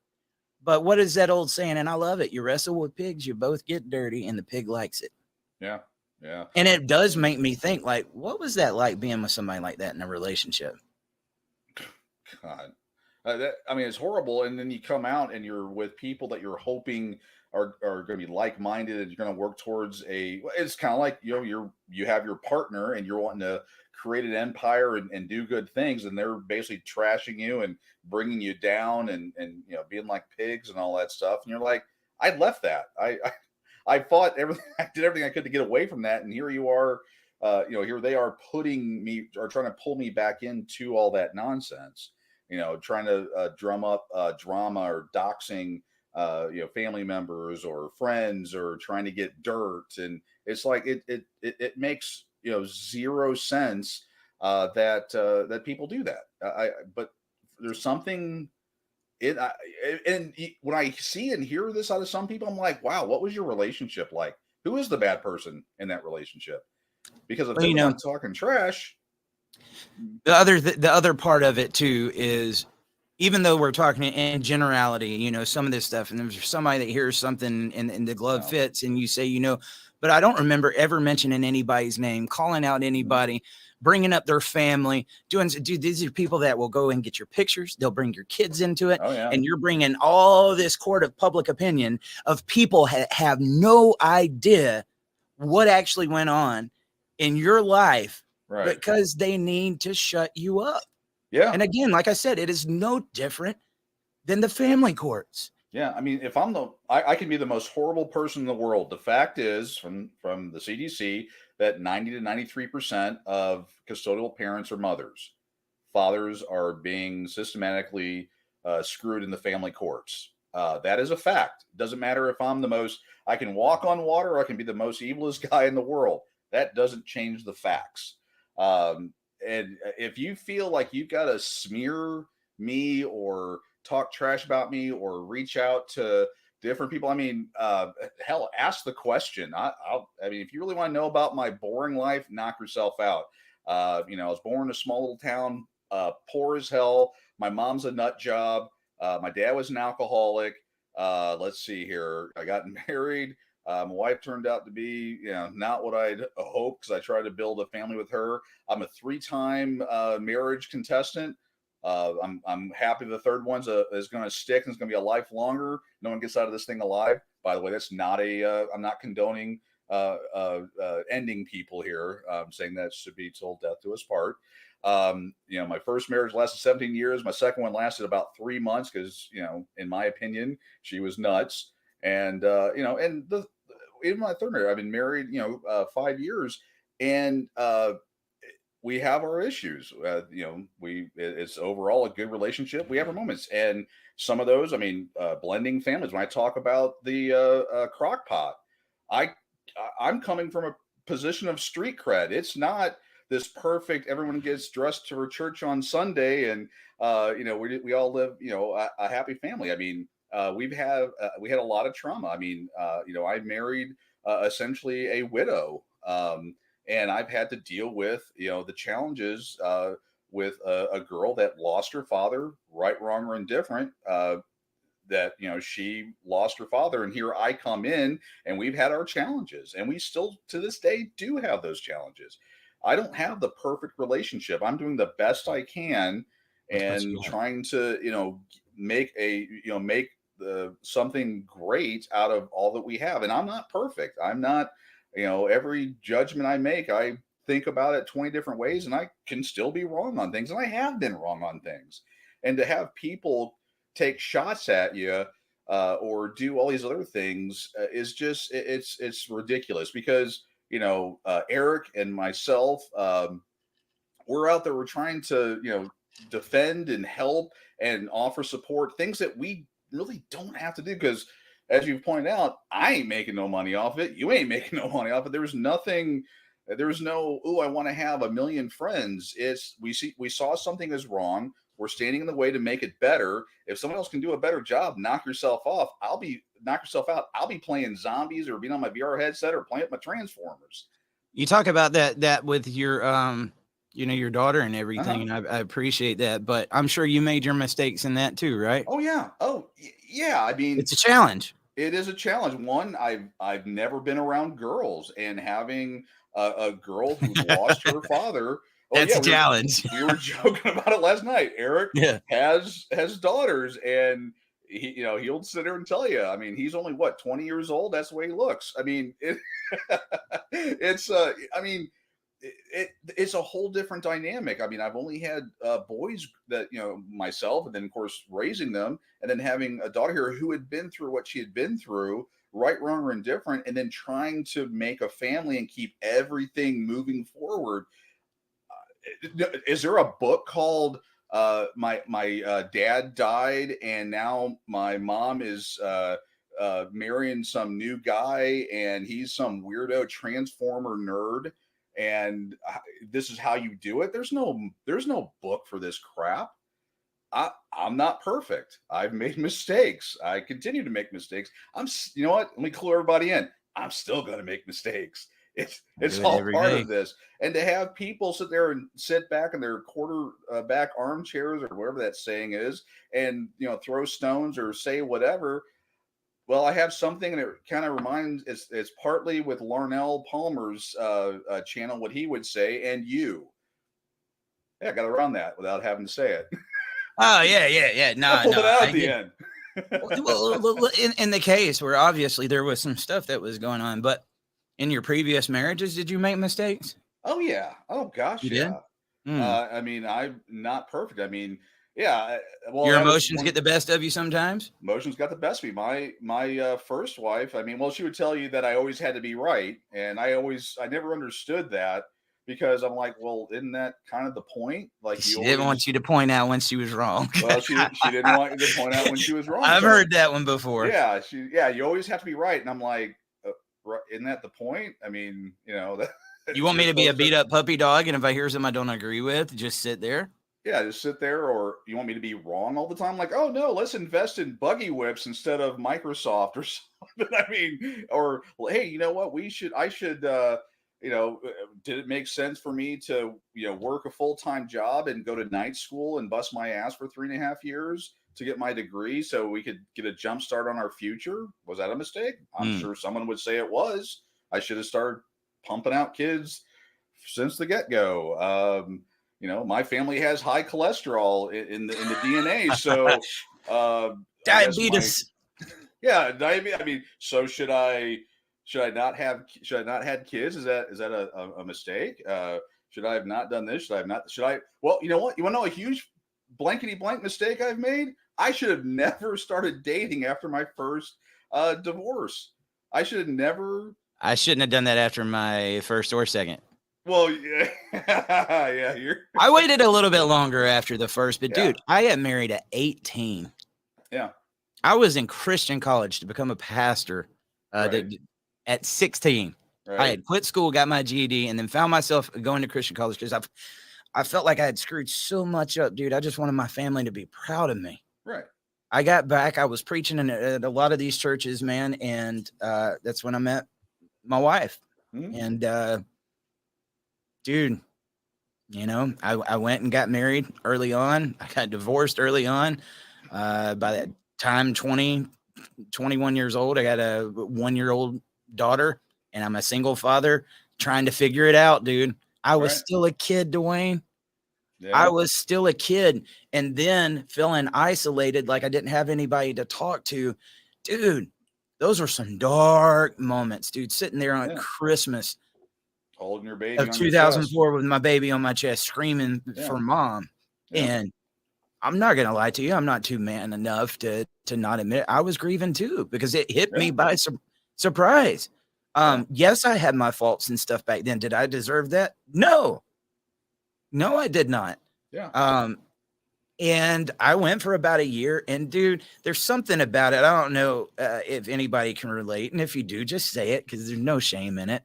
But what is that old saying? And I love it. You wrestle with pigs, you both get dirty, and the pig likes it. Yeah. Yeah. And it does make me think, like, what was that like being with somebody like that in a relationship? God. I mean, it's horrible. And then you come out and you're with people that you're hoping are going to be like minded, and you're going to work towards a. It's kind of like, you have your partner and you're wanting to create an empire and do good things, and they're basically trashing you and bringing you down, and being like pigs and all that stuff. And you're like, I left that. I fought everything. I did everything I could to get away from that, and here you are. Here they are putting me, or trying to pull me back into all that nonsense. Trying to drum up drama, or doxing, family members or friends, or trying to get dirt. And it's like it makes zero sense that people do that. But there's something when I see and hear this out of some people, I'm like, wow, what was your relationship like? Who is the bad person in that relationship? Because if Well, they're the one talking trash. the other part of it too is, even though we're talking in generality, some of this stuff, and there's somebody that hears something and the glove fits, and you say, but I don't remember ever mentioning anybody's name, calling out anybody, bringing up their family, dude, these are people that will go and get your pictures. They'll bring your kids into it. Oh, yeah. And you're bringing all this court of public opinion of people have no idea what actually went on in your life, right, because they need to shut you up. Yeah. And again, like I said, it is no different than the family courts. Yeah, I mean, if I can be the most horrible person in the world. The fact is, from the CDC, that 90 to 93% of custodial parents are mothers. Fathers are being systematically screwed in the family courts. That is a fact. Doesn't matter if I'm I can walk on water, or I can be the most evilest guy in the world. That doesn't change the facts. And if you feel like you've got to smear me, or talk trash about me, or reach out to different people, I mean, hell, ask the question. I mean, if you really want to know about my boring life, knock yourself out. I was born in a small little town, poor as hell. My mom's a nut job. My dad was an alcoholic. Let's see here. I got married. My wife turned out to be, not what I'd hoped, because I tried to build a family with her. I'm a 3-time marriage contestant. I'm happy the third one's is going to stick, and it's going to be a life longer. No one gets out of this thing alive. By the way, that's not I'm not condoning ending people here. I'm saying that should be till death do us part. My first marriage lasted 17 years. My second one lasted about 3 months, because, in my opinion, she was nuts. And, in my third marriage, I've been married, 5 years, and we have our issues. It's overall a good relationship. We have our moments, and some of those, I mean, blending families. When I talk about the crock pot, I'm coming from a position of street cred. It's not this perfect. Everyone gets dressed for church on Sunday, and we all live a happy family. I mean, we had a lot of trauma. I mean, I married essentially a widow, and I've had to deal with the challenges with a girl that lost her father, right, wrong, or indifferent. That she lost her father, and here I come in, and we've had our challenges, and we still to this day do have those challenges. I don't have the perfect relationship. I'm doing the best I can, and trying to make something great out of all that we have. And I'm not perfect. I'm not, every judgment I make, I think about it 20 different ways, and I can still be wrong on things, and I have been wrong on things. And to have people take shots at you or do all these other things is just it's ridiculous, because Eric and myself, we're out there, we're trying to defend and help and offer support, things that we really don't have to do, because as you've pointed out, I ain't making no money off it, you ain't making no money off it. There's no, I want to have a million friends. It's we saw something is wrong, we're standing in the way to make it better. If someone else can do a better job, knock yourself out. I'll be playing zombies, or being on my VR headset, or playing with my Transformers. You talk about that with your your daughter and everything, and I appreciate that, but I'm sure you made your mistakes in that too, right? Oh yeah. Oh yeah. I mean, it's a challenge. It is a challenge. One, I've never been around girls, and having a girl who lost her father. Oh That's yeah, a challenge. we were joking about it last night. Eric Yeah. has daughters, and he'll sit there and tell you. I mean, he's only what, 20 years old. That's the way he looks. I mean, it's I mean, it's a whole different dynamic. I mean, I've only had boys that, myself, and then of course raising them, and then having a daughter here who had been through what she had been through, right, wrong, or indifferent, and then trying to make a family and keep everything moving forward. Is there a book called my dad died and now my mom is marrying some new guy and he's some weirdo transformer nerd, and this is how you do it? There's no book for this crap. I'm not perfect. I've made mistakes. I continue to make mistakes. You know what? Let me clue everybody in. I'm still going to make mistakes. It's all part of this. And to have people sit back in their quarterback armchairs or whatever that saying is, and throw stones or say whatever. Well, I have something, and it kind of reminds. It's partly with Larnell Palmer's channel, what he would say, and you. Yeah, I got around that without having to say it. Oh yeah. No, I pulled it out at the end. Well, in the case where obviously there was some stuff that was going on, but in your previous marriages, did you make mistakes? Oh yeah. Oh gosh, You yeah. did? I mean, I'm not perfect. I mean, yeah. Well, Your emotions get the best of you sometimes. Emotions got the best of me. My first wife. I mean, well, she would tell you that I always had to be right, and I never understood that, because I'm like, well, isn't that kind of the point? Like, She didn't want you to point out when she was wrong. Well, she didn't want you to point out when she was wrong. I've heard that one before. Yeah, you always have to be right, and I'm like, isn't that the point? I mean, you want me to be a beat up puppy dog, and if I hear something I don't agree with, just sit there? Yeah, just sit there. Or you want me to be wrong all the time? Like, oh no, let's invest in buggy whips instead of Microsoft or something. I mean, or hey, you know what? I should did it make sense for me to work a full-time job and go to night school and bust my ass for 3.5 years to get my degree so we could get a jump start on our future? Was that a mistake? I'm sure someone would say it was. I should have started pumping out kids since the get-go. My family has high cholesterol in the DNA, so diabetes. Diabetes. I mean, so should I not have kids? Is that a mistake? Should I have not done this? Well, you know what? You want to know a huge blankety blank mistake I've made? I should have never started dating after my first divorce. I shouldn't have done that after my first or second. Well, yeah, yeah. I waited a little bit longer after the first, but dude, I got married at 18. Yeah. I was in Christian college to become a pastor at 16. Right. I had quit school, got my GED, and then found myself going to Christian college because I felt like I had screwed so much up, dude. I just wanted my family to be proud of me. Right. I got back. I was preaching at a lot of these churches, man, and that's when I met my wife. Mm-hmm. And dude, I went and got married early on. I got divorced early on. By that time, 21 years old, I got a 1-year-old daughter, and I'm a single father trying to figure it out, dude. I was still a kid, Dwayne. Yeah. I was still a kid, and then feeling isolated, like I didn't have anybody to talk to. Dude, those were some dark moments, dude, sitting there on Christmas holding your baby of 2004 with my baby on my chest, screaming for mom. Yeah. And I'm not going to lie to you. I'm not too man enough to not admit it. I was grieving too, because it hit me by surprise. Yes, I had my faults and stuff back then. Did I deserve that? No, I did not. Yeah. And I went for about a year, and dude, there's something about it. I don't know if anybody can relate. And if you do, just say it, because there's no shame in it.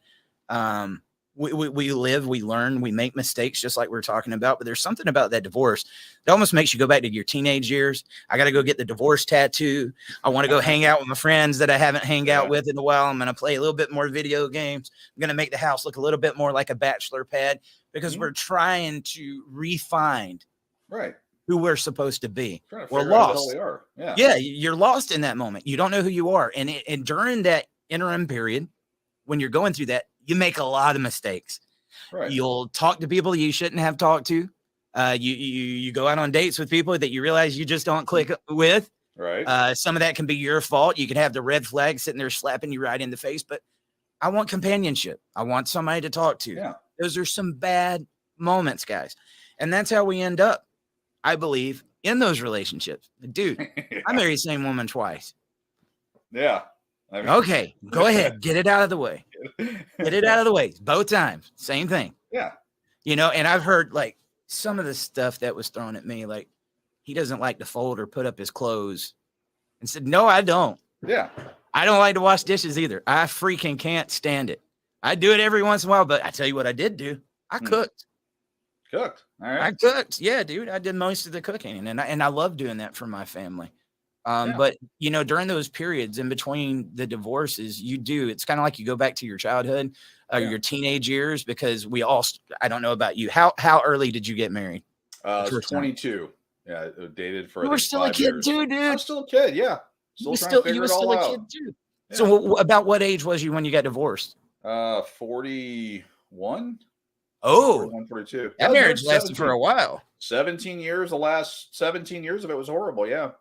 We live, we learn, we make mistakes, just like we're talking about. But there's something about that divorce that almost makes you go back to your teenage years. I got to go get the divorce tattoo. I want to go hang out with my friends that I haven't hung out with in a while. I'm going to play a little bit more video games. I'm going to make the house look a little bit more like a bachelor pad, because we're trying to refine who we're supposed to be. Trying to We're figure out who the hell lost. we are. Yeah. Yeah, you're lost in that moment. You don't know who you are. And during that interim period, when you're going through that, you make a lot of mistakes. Right. You'll talk to people you shouldn't have talked to. You go out on dates with people that you realize you just don't click with. Right. Some of that can be your fault. You can have the red flag sitting there slapping you right in the face, but I want companionship. I want somebody to talk to. Yeah. Those are some bad moments, guys. And that's how we end up, I believe, in those relationships. Dude, Yeah. I married the same woman twice. Yeah. Okay, go ahead. Get it out of the way. Get it out of the way. Both times. Same thing. Yeah. You know, and I've heard like some of the stuff that was thrown at me, like he doesn't like to fold or put up his clothes. And said, no, I don't. Yeah. I don't like to wash dishes either. I freaking can't stand it. I do it every once in a while, but I tell you what I did do. I cooked. Cooked. All right. I cooked. Yeah, dude. I did most of the cooking. And I love doing that for my family. Yeah. But you know, during those periods in between the divorces, it's kind of like you go back to your childhood, your teenage years, because I don't know about you. How early did you get married? I was 22. Yeah, dated for. You were still a kid too, dude. I was still a kid. Yeah. You were still a kid too. Yeah. So about what age was you when you got divorced? 41. Oh, 41, 42. that marriage lasted for a while. 17 years. The last 17 years of it was horrible. Yeah.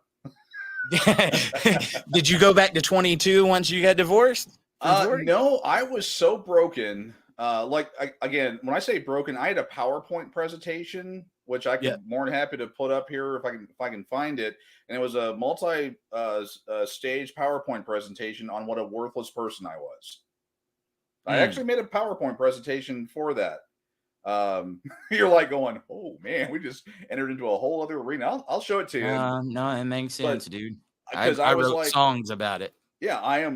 Did you go back to 22 once you got divorced? No, I was so broken. Again, when I say broken, I had a PowerPoint presentation, which I could more than happy to put up here if I can find it. And it was a multi-stage PowerPoint presentation on what a worthless person I was. I actually made a PowerPoint presentation for that. You're like going, oh man, we just entered into a whole other arena. I'll show it to you. No, it makes sense, dude. Because I wrote songs about it. Yeah,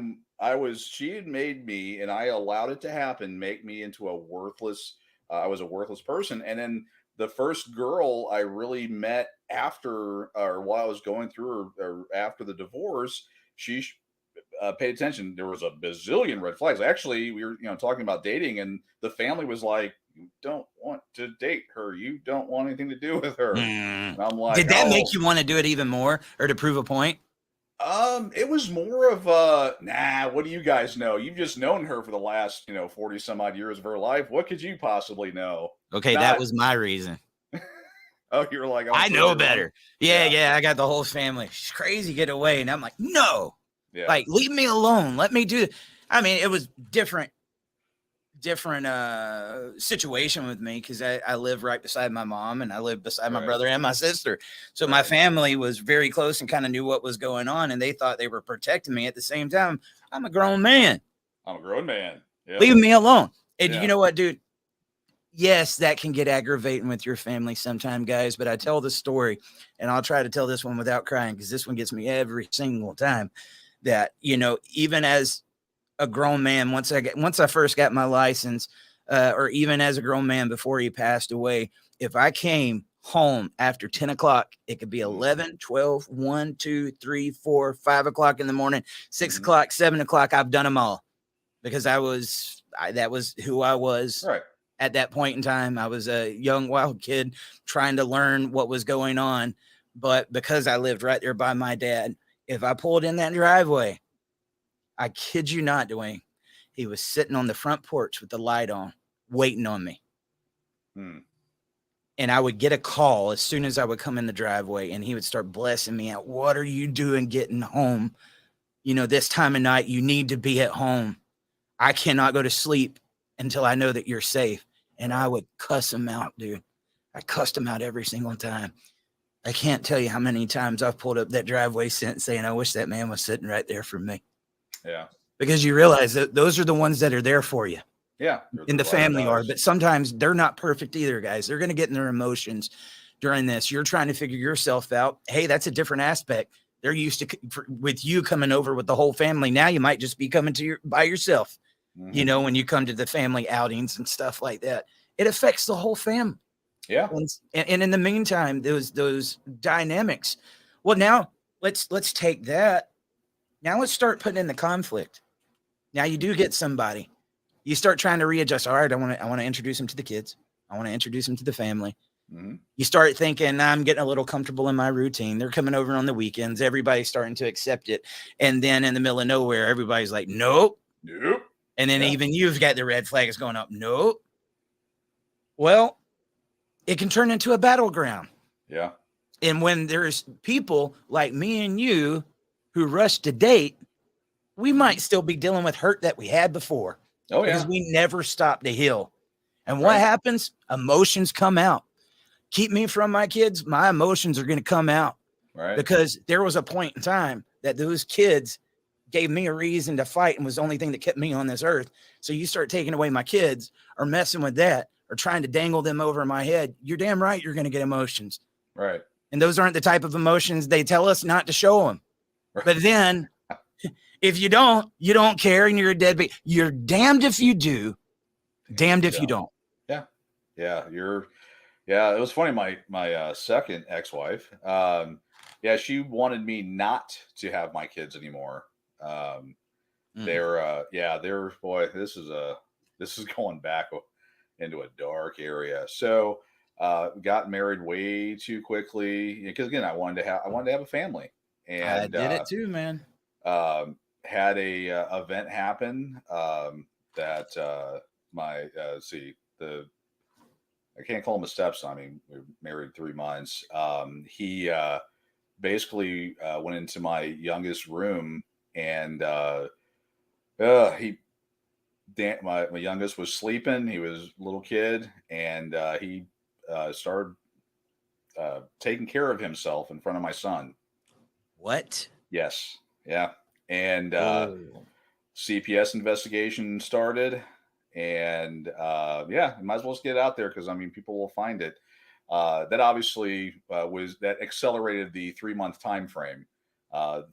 she had made me, and I allowed it to happen, make me into a worthless, I was a worthless person. And then the first girl I really met after, or while I was going through, or after the divorce, she paid attention. There was a bazillion red flags. Actually, we were, talking about dating, and the family was like, you don't want to date her. You don't want anything to do with her. And I'm like, did that make you want to do it even more, or to prove a point? It was more of nah, what do you guys know? You've just known her for the last, 40 some odd years of her life. What could you possibly know? Okay, that was my reason. Oh, you're like, I know better. Yeah, I got the whole family. She's crazy, get away. And I'm like, no. Yeah. Like, leave me alone. Let me do it. I mean, it was different situation with me because I live right beside my mom and I live beside my brother and my sister. So my family was very close and kind of knew what was going on, and they thought they were protecting me. At the same time, I'm a grown man. Yep. Leave me alone. And you know what, dude? Yes, that can get aggravating with your family sometime, guys, but I tell the story, and I'll try to tell this one without crying because this one gets me every single time. That, even as a grown man, once I first got my license, or even as a grown man before he passed away, if I came home after 10 o'clock, it could be 11, 12, 1, 2, 3, 4, 5 o'clock in the morning, 6 o'clock, 7 o'clock. I've done them all because that was who I was. Right. At that point in time. I was a young, wild kid trying to learn what was going on. But because I lived right there by my dad, if I pulled in that driveway, I kid you not, Dwayne, he was sitting on the front porch with the light on, waiting on me. And I would get a call as soon as I would come in the driveway, and he would start blessing me out. What are you doing getting home? This time of night, you need to be at home. I cannot go to sleep until I know that you're safe. And I would cuss him out, dude. I cussed him out every single time. I can't tell you how many times I've pulled up that driveway saying, I wish that man was sitting right there for me. Yeah. Because you realize that those are the ones that are there for you. Yeah. In the family are, but sometimes they're not perfect either, guys. They're going to get in their emotions during this. You're trying to figure yourself out. Hey, that's a different aspect. They're used to with you coming over with the whole family. Now you might just be coming by yourself. When you come to the family outings and stuff like that, it affects the whole family. Yeah. And in the meantime, those dynamics. Well, now let's take that. Now let's start putting in the conflict. Now you do get somebody. You start trying to readjust. All right, I want to introduce him to the kids. I want to introduce him to the family. Mhm. You start thinking, I'm getting a little comfortable in my routine. They're coming over on the weekends. Everybody's starting to accept it. And then in the middle of nowhere, everybody's like, nope. Nope. And then Yeah. even you've got the red flags going up. Nope. Well, it can turn into a battleground. Yeah. And when there's people like me and you who rush to date, we might still be dealing with hurt that we had before Oh because yeah. we never stopped to heal. And what Right. happens? Emotions come out. Keep me from my kids, my emotions are going to come out Right. because there was a point in time that those kids gave me a reason to fight and was the only thing that kept me on this earth. So you start taking away my kids or messing with that or trying to dangle them over my head, you're damn right you're going to get emotions. Right. And those aren't the type of emotions they tell us not to show them. Right. But then if you don't care and you're a deadbeat. You're damned if you do, damned if you don't. Yeah. Yeah. It was funny. My second ex-wife, yeah, she wanted me not to have my kids anymore. They're boy, this is going back into a dark area. So got married way too quickly because again, I wanted to have a family, I and did it too, man. had a event happen that my see the I can't call him a stepson. I mean, we were married 3 months. He basically went into my youngest room and he my youngest was sleeping. He was a little kid, and he started taking care of himself in front of my son. What? Yes, yeah, and Oh. CPS investigation started, and yeah, might as well just get it out there because I mean, people will find it. That obviously was that accelerated the 3 month time frame.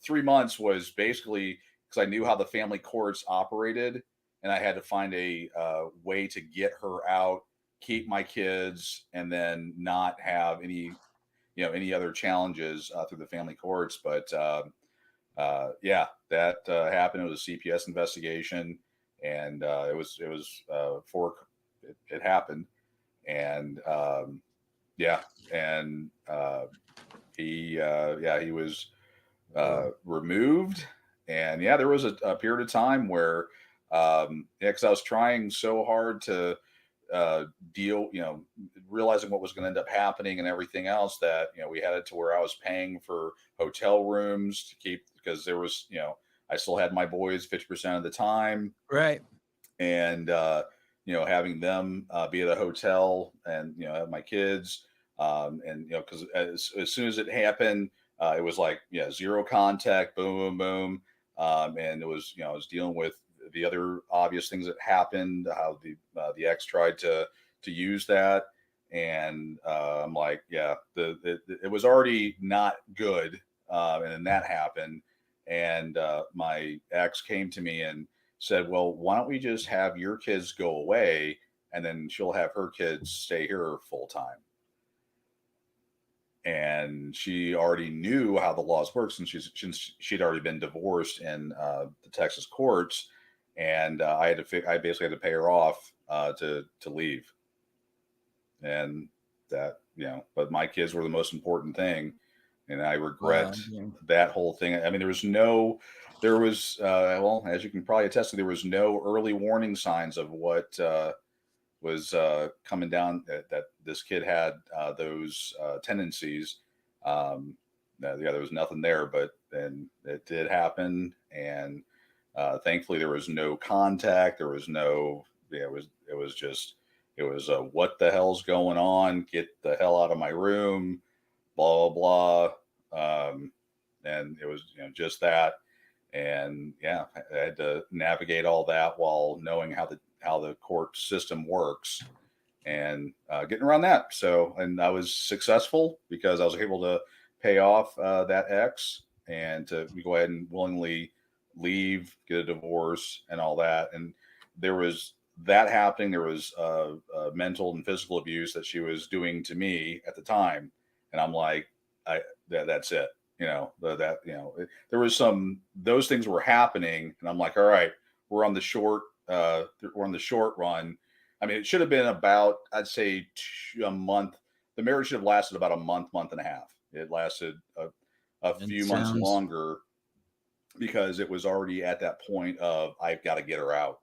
3 months was basically because I knew how the family courts operated, and I had to find a way to get her out, keep my kids, and then not have any other challenges through the family courts. But yeah, that happened. It was a CPS investigation, and it happened, and yeah, and he was removed, and yeah, there was a period of time where yeah, because I was trying so hard to deal, realizing what was going to end up happening and everything else that, we had it to where I was paying for hotel rooms to keep because there was, I still had my boys 50% of the time. Right. And, having them be at a hotel and, have my kids. And, because as soon as it happened, it was like, yeah, zero contact, boom, boom, boom. And it was, I was dealing with the other obvious things that happened, how the ex tried to use that, and I'm like, yeah, it was already not good, and then that happened, and my ex came to me and said, well, why don't we just have your kids go away, and then she'll have her kids stay here full time. And she already knew how the laws work since she'd already been divorced in the Texas courts, and I basically had to pay her off to leave, and that but my kids were the most important thing, and I regret Yeah. that whole thing. I mean, there was well, as you can probably attest to, there was no early warning signs of what was coming down, that this kid had those tendencies. Yeah, there was nothing there, but then it did happen, and thankfully there was no contact. There was no. Yeah, it was what the hell's going on? Get the hell out of my room! Blah blah blah. And it was just that, and yeah, I had to navigate all that while knowing how the court system works, and getting around that. So, and I was successful because I was able to pay off that ex and to go ahead and willingly leave, get a divorce, and all that. And there was that happening. There was mental and physical abuse that she was doing to me at the time, and I'm like, that's it. There was those things were happening, and I'm like, all right, we're on the short run. I mean, it should have been about, I'd say, a month the marriage should have lasted about a month and a half. It lasted a few months longer because it was already at that point of, I've got to get her out.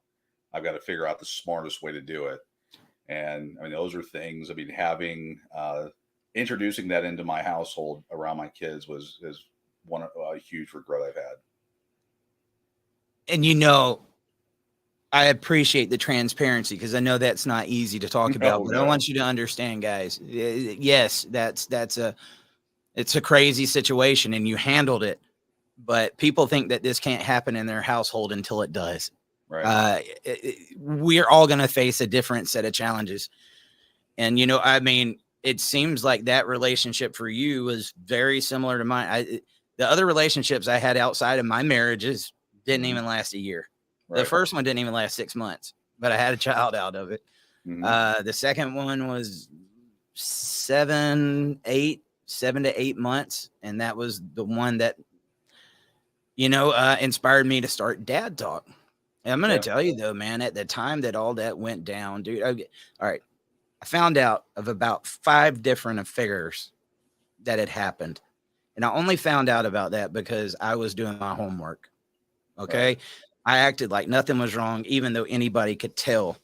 I've got to figure out the smartest way to do it. And I mean, those are things, I mean, introducing that into my household around my kids is one a huge regret I've had. And I appreciate the transparency because I know that's not easy to talk about, but I want you to understand, guys. Yes, it's a crazy situation and you handled it, but people think that this can't happen in their household until it does. Right. We're all going to face a different set of challenges. And, I mean, it seems like that relationship for you was very similar to mine. The other relationships I had outside of my marriages didn't even last a year. Right. The first one didn't even last 6 months, but I had a child out of it. The second one was 7 to 8 months. And that was the one that, inspired me to start Dad Talk. And I'm going to tell you though, man, at the time that all that went down, dude, all right. I found out of about 5 different affairs that had happened. And I only found out about that because I was doing my homework. Okay. Right. I acted like nothing was wrong, even though anybody could tell,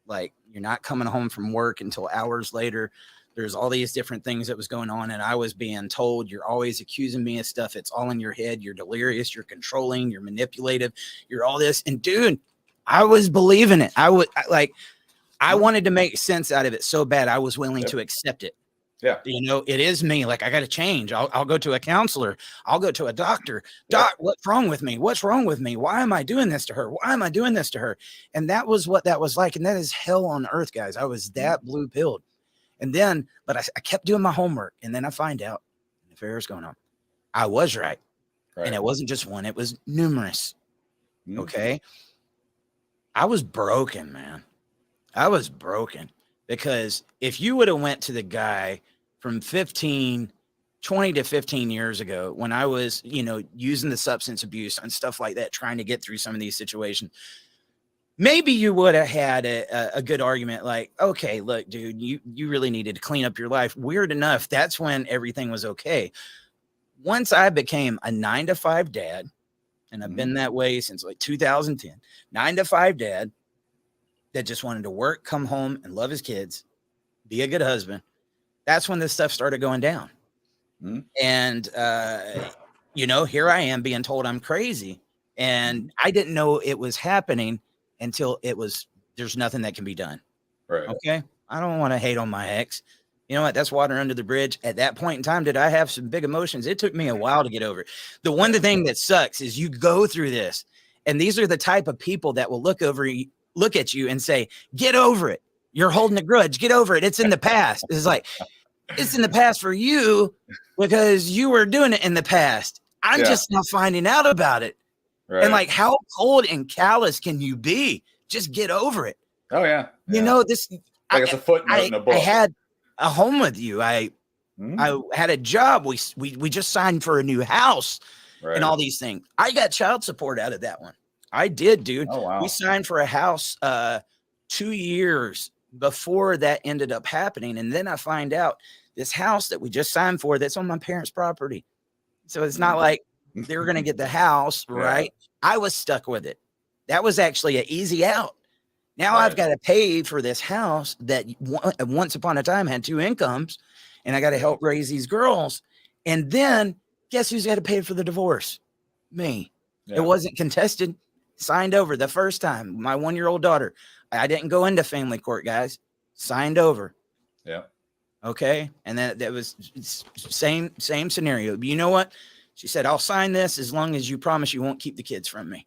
like, you're not coming home from work until hours later. There's all these different things that was going on. And I was being told, you're always accusing me of stuff. It's all in your head. You're delirious. You're controlling. You're manipulative. You're all this. And dude, I was believing it. I wanted to make sense out of it so bad. I was willing to accept it. Yeah. It is me. Like, I got to change. I'll go to a counselor. I'll go to a doctor. Doc, what's wrong with me? What's wrong with me? Why am I doing this to her? Why am I doing this to her? And that was what that was like. And that is hell on earth, guys. I was that blue pilled. And then, but I kept doing my homework. And then I find out the affair is going on. I was right. And it wasn't just one. It was numerous. Okay. I was broken, man. I was broken because if you would have went to the guy from 20 to 15 years ago, when I was, using the substance abuse and stuff like that, trying to get through some of these situations, maybe you would have had a good argument. Like, okay, look, dude, you really needed to clean up your life. Weird enough. That's when everything was okay. Once I became a 9-to-5 dad, and I've been that way since like 2010, 9-to-5 dad, that just wanted to work, come home and love his kids, be a good husband. That's when this stuff started going down. And, here I am being told I'm crazy. And I didn't know it was happening until there's nothing that can be done. Right. Okay. I don't want to hate on my ex. You know what? That's water under the bridge. At that point in time, did I have some big emotions? It took me a while to get over it. The thing that sucks is you go through this, and these are the type of people that will look at you and say, get over it. You're holding a grudge. Get over it. It's in the past. It's like, it's in the past for you because you were doing it in the past. I'm just now finding out about it. Right. And like, how cold and callous can you be? Just get over it. Oh yeah. This, like it's a footnote in a book. I had a home with you. I had a job. We just signed for a new house and all these things. I got child support out of that one. I did, dude. Oh, wow. We signed for a house 2 years before that ended up happening. And then I find out this house that we just signed for, that's on my parents' property. So it's not like they were going to get the house, right? I was stuck with it. That was actually an easy out. Now I've got to pay for this house that once upon a time had 2 incomes, and I got to help raise these girls. And then guess who's got to pay for the divorce? Me. It wasn't contested. Signed over the first time. My 1-year-old daughter. I didn't go into family court, guys. Signed over. Yeah. Okay. And then that was same scenario. But you know what? She said, I'll sign this as long as you promise you won't keep the kids from me.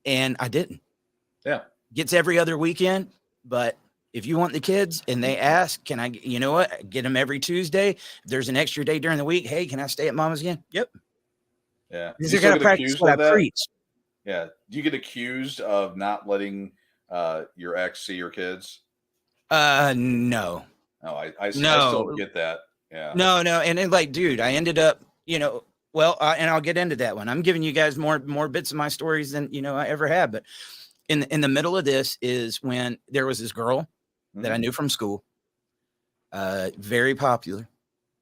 And I didn't. Yeah. Gets every other weekend. But if you want the kids and they ask, can I, get them every Tuesday? If there's an extra day during the week. Hey, can I stay at mama's again? Yep. Yeah. Because they're going to practice what I preach. Yeah. Do you get accused of not letting your ex see your kids? No. No, I still get that. Yeah. No. And then, like, dude, I ended up, and I'll get into that one. I'm giving you guys more bits of my stories than, I ever had. But in the middle of this is when there was this girl that I knew from school. very popular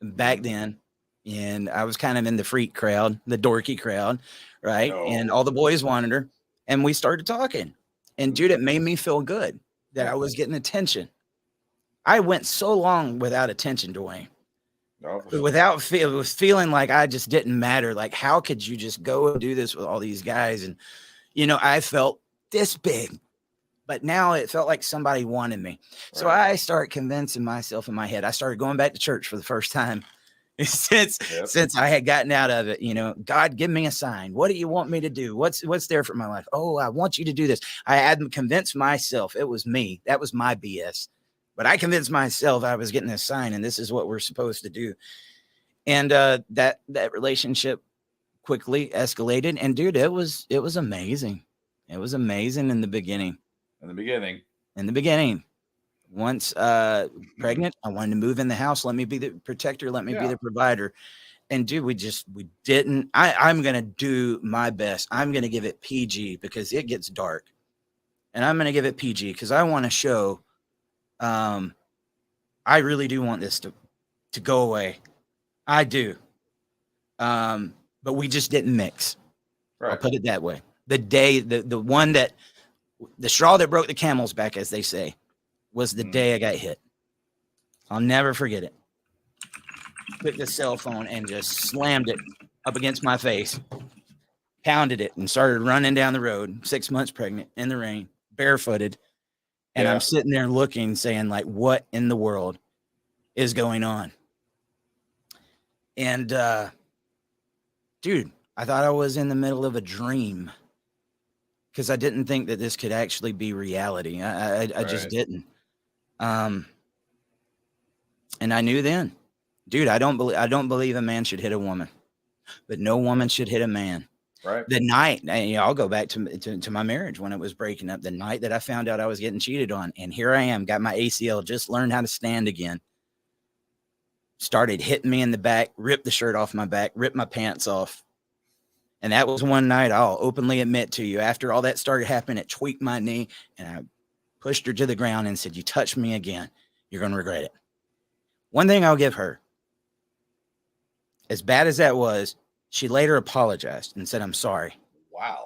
back then. And I was kind of in the freak crowd, the dorky crowd, right? And all the boys wanted her. And we started talking. And dude, it made me feel good that I was getting attention. I went so long without attention, Dwayne. It was feeling like I just didn't matter. Like, how could you just go and do this with all these guys? And, you know, I felt this big, but now it felt like somebody wanted me. So I started convincing myself in my head. I started going back to church for the first time since I had gotten out of it. You know, God, give me a sign. What do you want me to do? What's there for my life? Oh, I want you to do this. I had convinced myself it was me. That was my BS. But I convinced myself I was getting a sign, and this is what we're supposed to do. And that relationship quickly escalated. And dude, it was amazing. It was amazing in the beginning. In the beginning. Once pregnant, I wanted to move in the house. Let me be the protector. Let me be the provider. And dude, we didn't. I'm going to do my best. I'm going to give it PG because it gets dark. And I'm going to give it PG because I want to show I really do want this to go away. I do. But we just didn't mix. Right. I'll put it that way. The day, the one that, the straw that broke the camel's back, as they say, was the day I got hit. I'll never forget it. Took the cell phone and just slammed it up against my face, pounded it, and started running down the road, 6 months pregnant, in the rain, barefooted. And I'm sitting there looking, saying, like, what in the world is going on? And, dude, I thought I was in the middle of a dream because I didn't think that this could actually be reality. I just didn't. And I knew then, dude, I don't believe a man should hit a woman, but no woman should hit a man. Right. The night, and, I'll go back to my marriage when it was breaking up. The night that I found out I was getting cheated on, and here I am, got my ACL, just learned how to stand again. Started hitting me in the back, ripped the shirt off my back, ripped my pants off. And that was one night, I'll openly admit to you, after all that started happening, it tweaked my knee, and I pushed her to the ground and said, you touch me again, you're going to regret it. One thing I'll give her, as bad as that was, she later apologized and said, I'm sorry. Wow.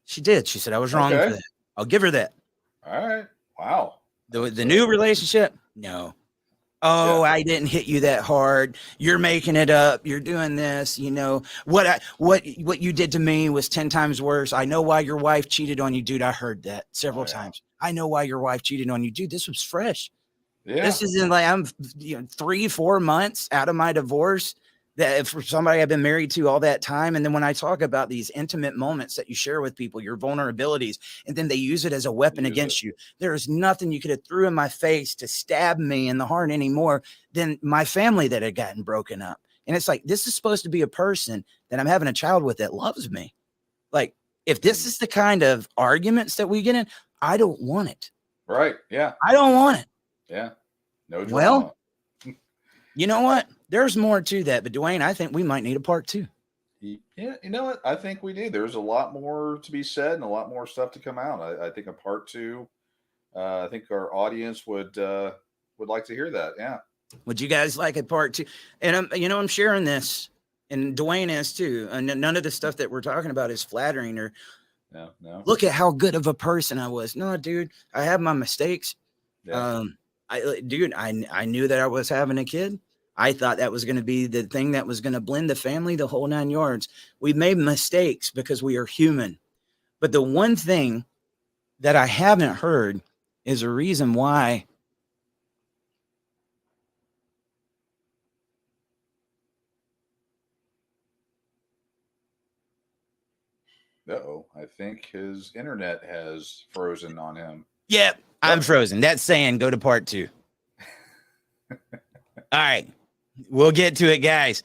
She did. She said, I was wrong for that. I'll give her that. All right. Wow. The new relationship? No. Oh, I didn't hit you that hard. You're making it up. You're doing this. You know, what you did to me was 10 times worse. I know why your wife cheated on you, dude. I heard that several times. I know why your wife cheated on you, dude. This was fresh. Yeah. This isn't like I'm 3-4 months out of my divorce. That for somebody I've been married to all that time. And then when I talk about these intimate moments that you share with people, your vulnerabilities, and then they use it as a weapon against you, there is nothing you could have threw in my face to stab me in the heart anymore than my family that had gotten broken up. And it's like, this is supposed to be a person that I'm having a child with that loves me. Like, if this is the kind of arguments that we get in, I don't want it. Right. Yeah. I don't want it. Yeah. No drama. Well, you know what? There's more to that, but Dwayne, I think we might need a part 2. Yeah, you know what? I think we do. There's a lot more to be said and a lot more stuff to come out. I think a part 2. I think our audience would like to hear that. Yeah. Would you guys like a part 2? And I'm sharing this, and Dwayne is too. And none of the stuff that we're talking about is flattering or. No. Look at how good of a person I was. No, dude, I have my mistakes. Yeah. I knew that I was having a kid. I thought that was going to be the thing that was going to blend the family, the whole 9 yards. We made mistakes because we are human. But the one thing that I haven't heard is a reason why. Uh-oh, I think his internet has frozen on him. Yep, I'm frozen. That's saying go to part 2. All right. We'll get to it, guys.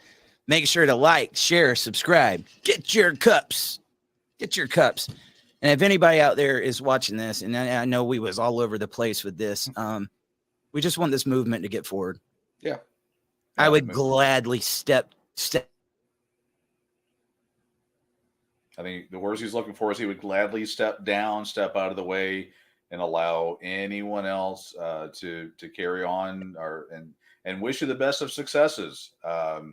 Make sure to like, share, subscribe. Get your cups. Get your cups. And if anybody out there is watching this, and I know we was all over the place with this, we just want this movement to get forward. Yeah. I would gladly step. I think the words he's looking for is he would gladly step down, step out of the way, and allow anyone else to carry on and wish you the best of successes.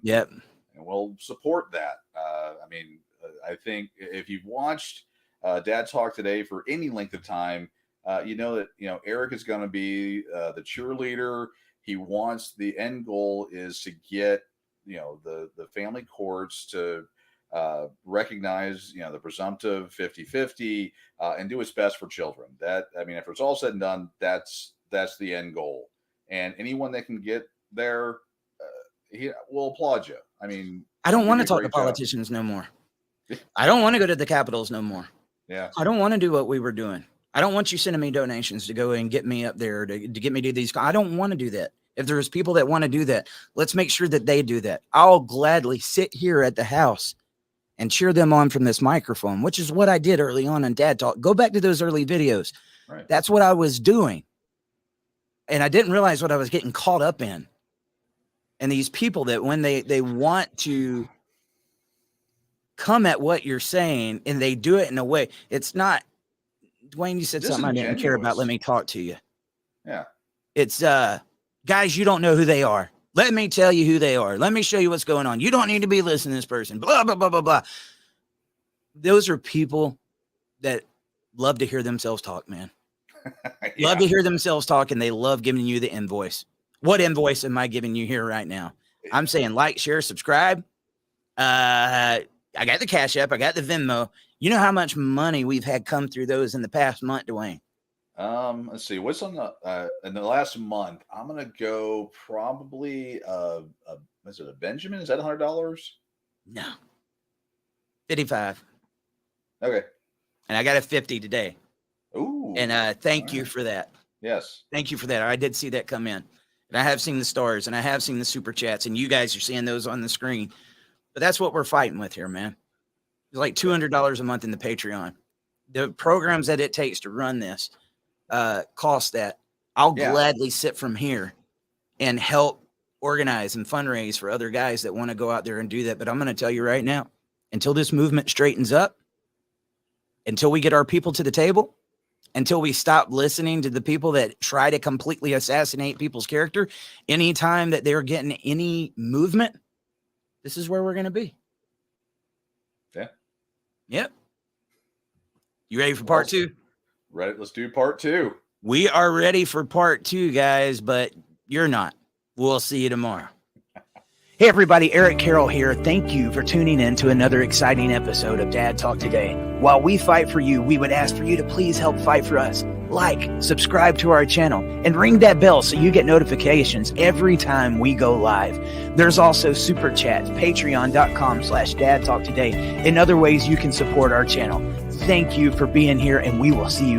Yep. And we'll support that. I think if you've watched Dad Talk Today for any length of time, you know that Eric is going to be the cheerleader. He wants, the end goal is to get the family courts to recognize the presumptive 50-50 and do its best for children. If it's all said and done, that's the end goal. And anyone that can get there, we'll applaud you. I don't want to talk to politicians no more. I don't want to go to the capitals no more. Yeah. I don't want to do what we were doing. I don't want you sending me donations to go and get me up there to get me to these. I don't want to do that. If there's people that want to do that, let's make sure that they do that. I'll gladly sit here at the house and cheer them on from this microphone, which is what I did early on in Dad Talk. Go back to those early videos. Right. That's what I was doing. And I didn't realize what I was getting caught up in. And these people that when they want to come at what you're saying and they do it in a way, it's not, Dwayne, you said something I didn't care about. Let me talk to you. Yeah. It's, guys, you don't know who they are. Let me tell you who they are. Let me show you what's going on. You don't need to be listening to this person. Blah, blah, blah, blah, blah. Those are people that love to hear themselves talk, man. Yeah. Love to hear themselves talk, and they love giving you the invoice. What invoice am I giving you here right now? I'm saying like, share, subscribe. I got the Cash App. I got the Venmo. You know how much money we've had come through those in the past month, Dwayne? Let's see what's on the in the last month. I'm gonna go probably is it a Benjamin? Is that $100? No, 55. Okay, and I got a 50 today. Ooh, and thank you for that. Yes, thank you for that. I did see that come in, and I have seen the stars, and I have seen the super chats, and you guys are seeing those on the screen. But that's what we're fighting with here, man. It's like $200 a month in the Patreon. The programs that it takes to run this cost that. I'll gladly sit from here and help organize and fundraise for other guys that want to go out there and do that. But I'm going to tell you right now, until this movement straightens up, until we get our people to the table, until we stop listening to the people that try to completely assassinate people's character, anytime that they're getting any movement, this is where we're going to be. Yeah. Yep. You ready for part two? Ready. Let's do part two. We are ready for part two, guys, but you're not. We'll see you tomorrow. Hey, everybody. Eric Carroll here. Thank you for tuning in to another exciting episode of Dad Talk Today. While we fight for you, we would ask for you to please help fight for us. Like, subscribe to our channel, and ring that bell so you get notifications every time we go live. There's also super chats, patreon.com/dadtalktoday, and other ways you can support our channel. Thank you for being here, and we will see you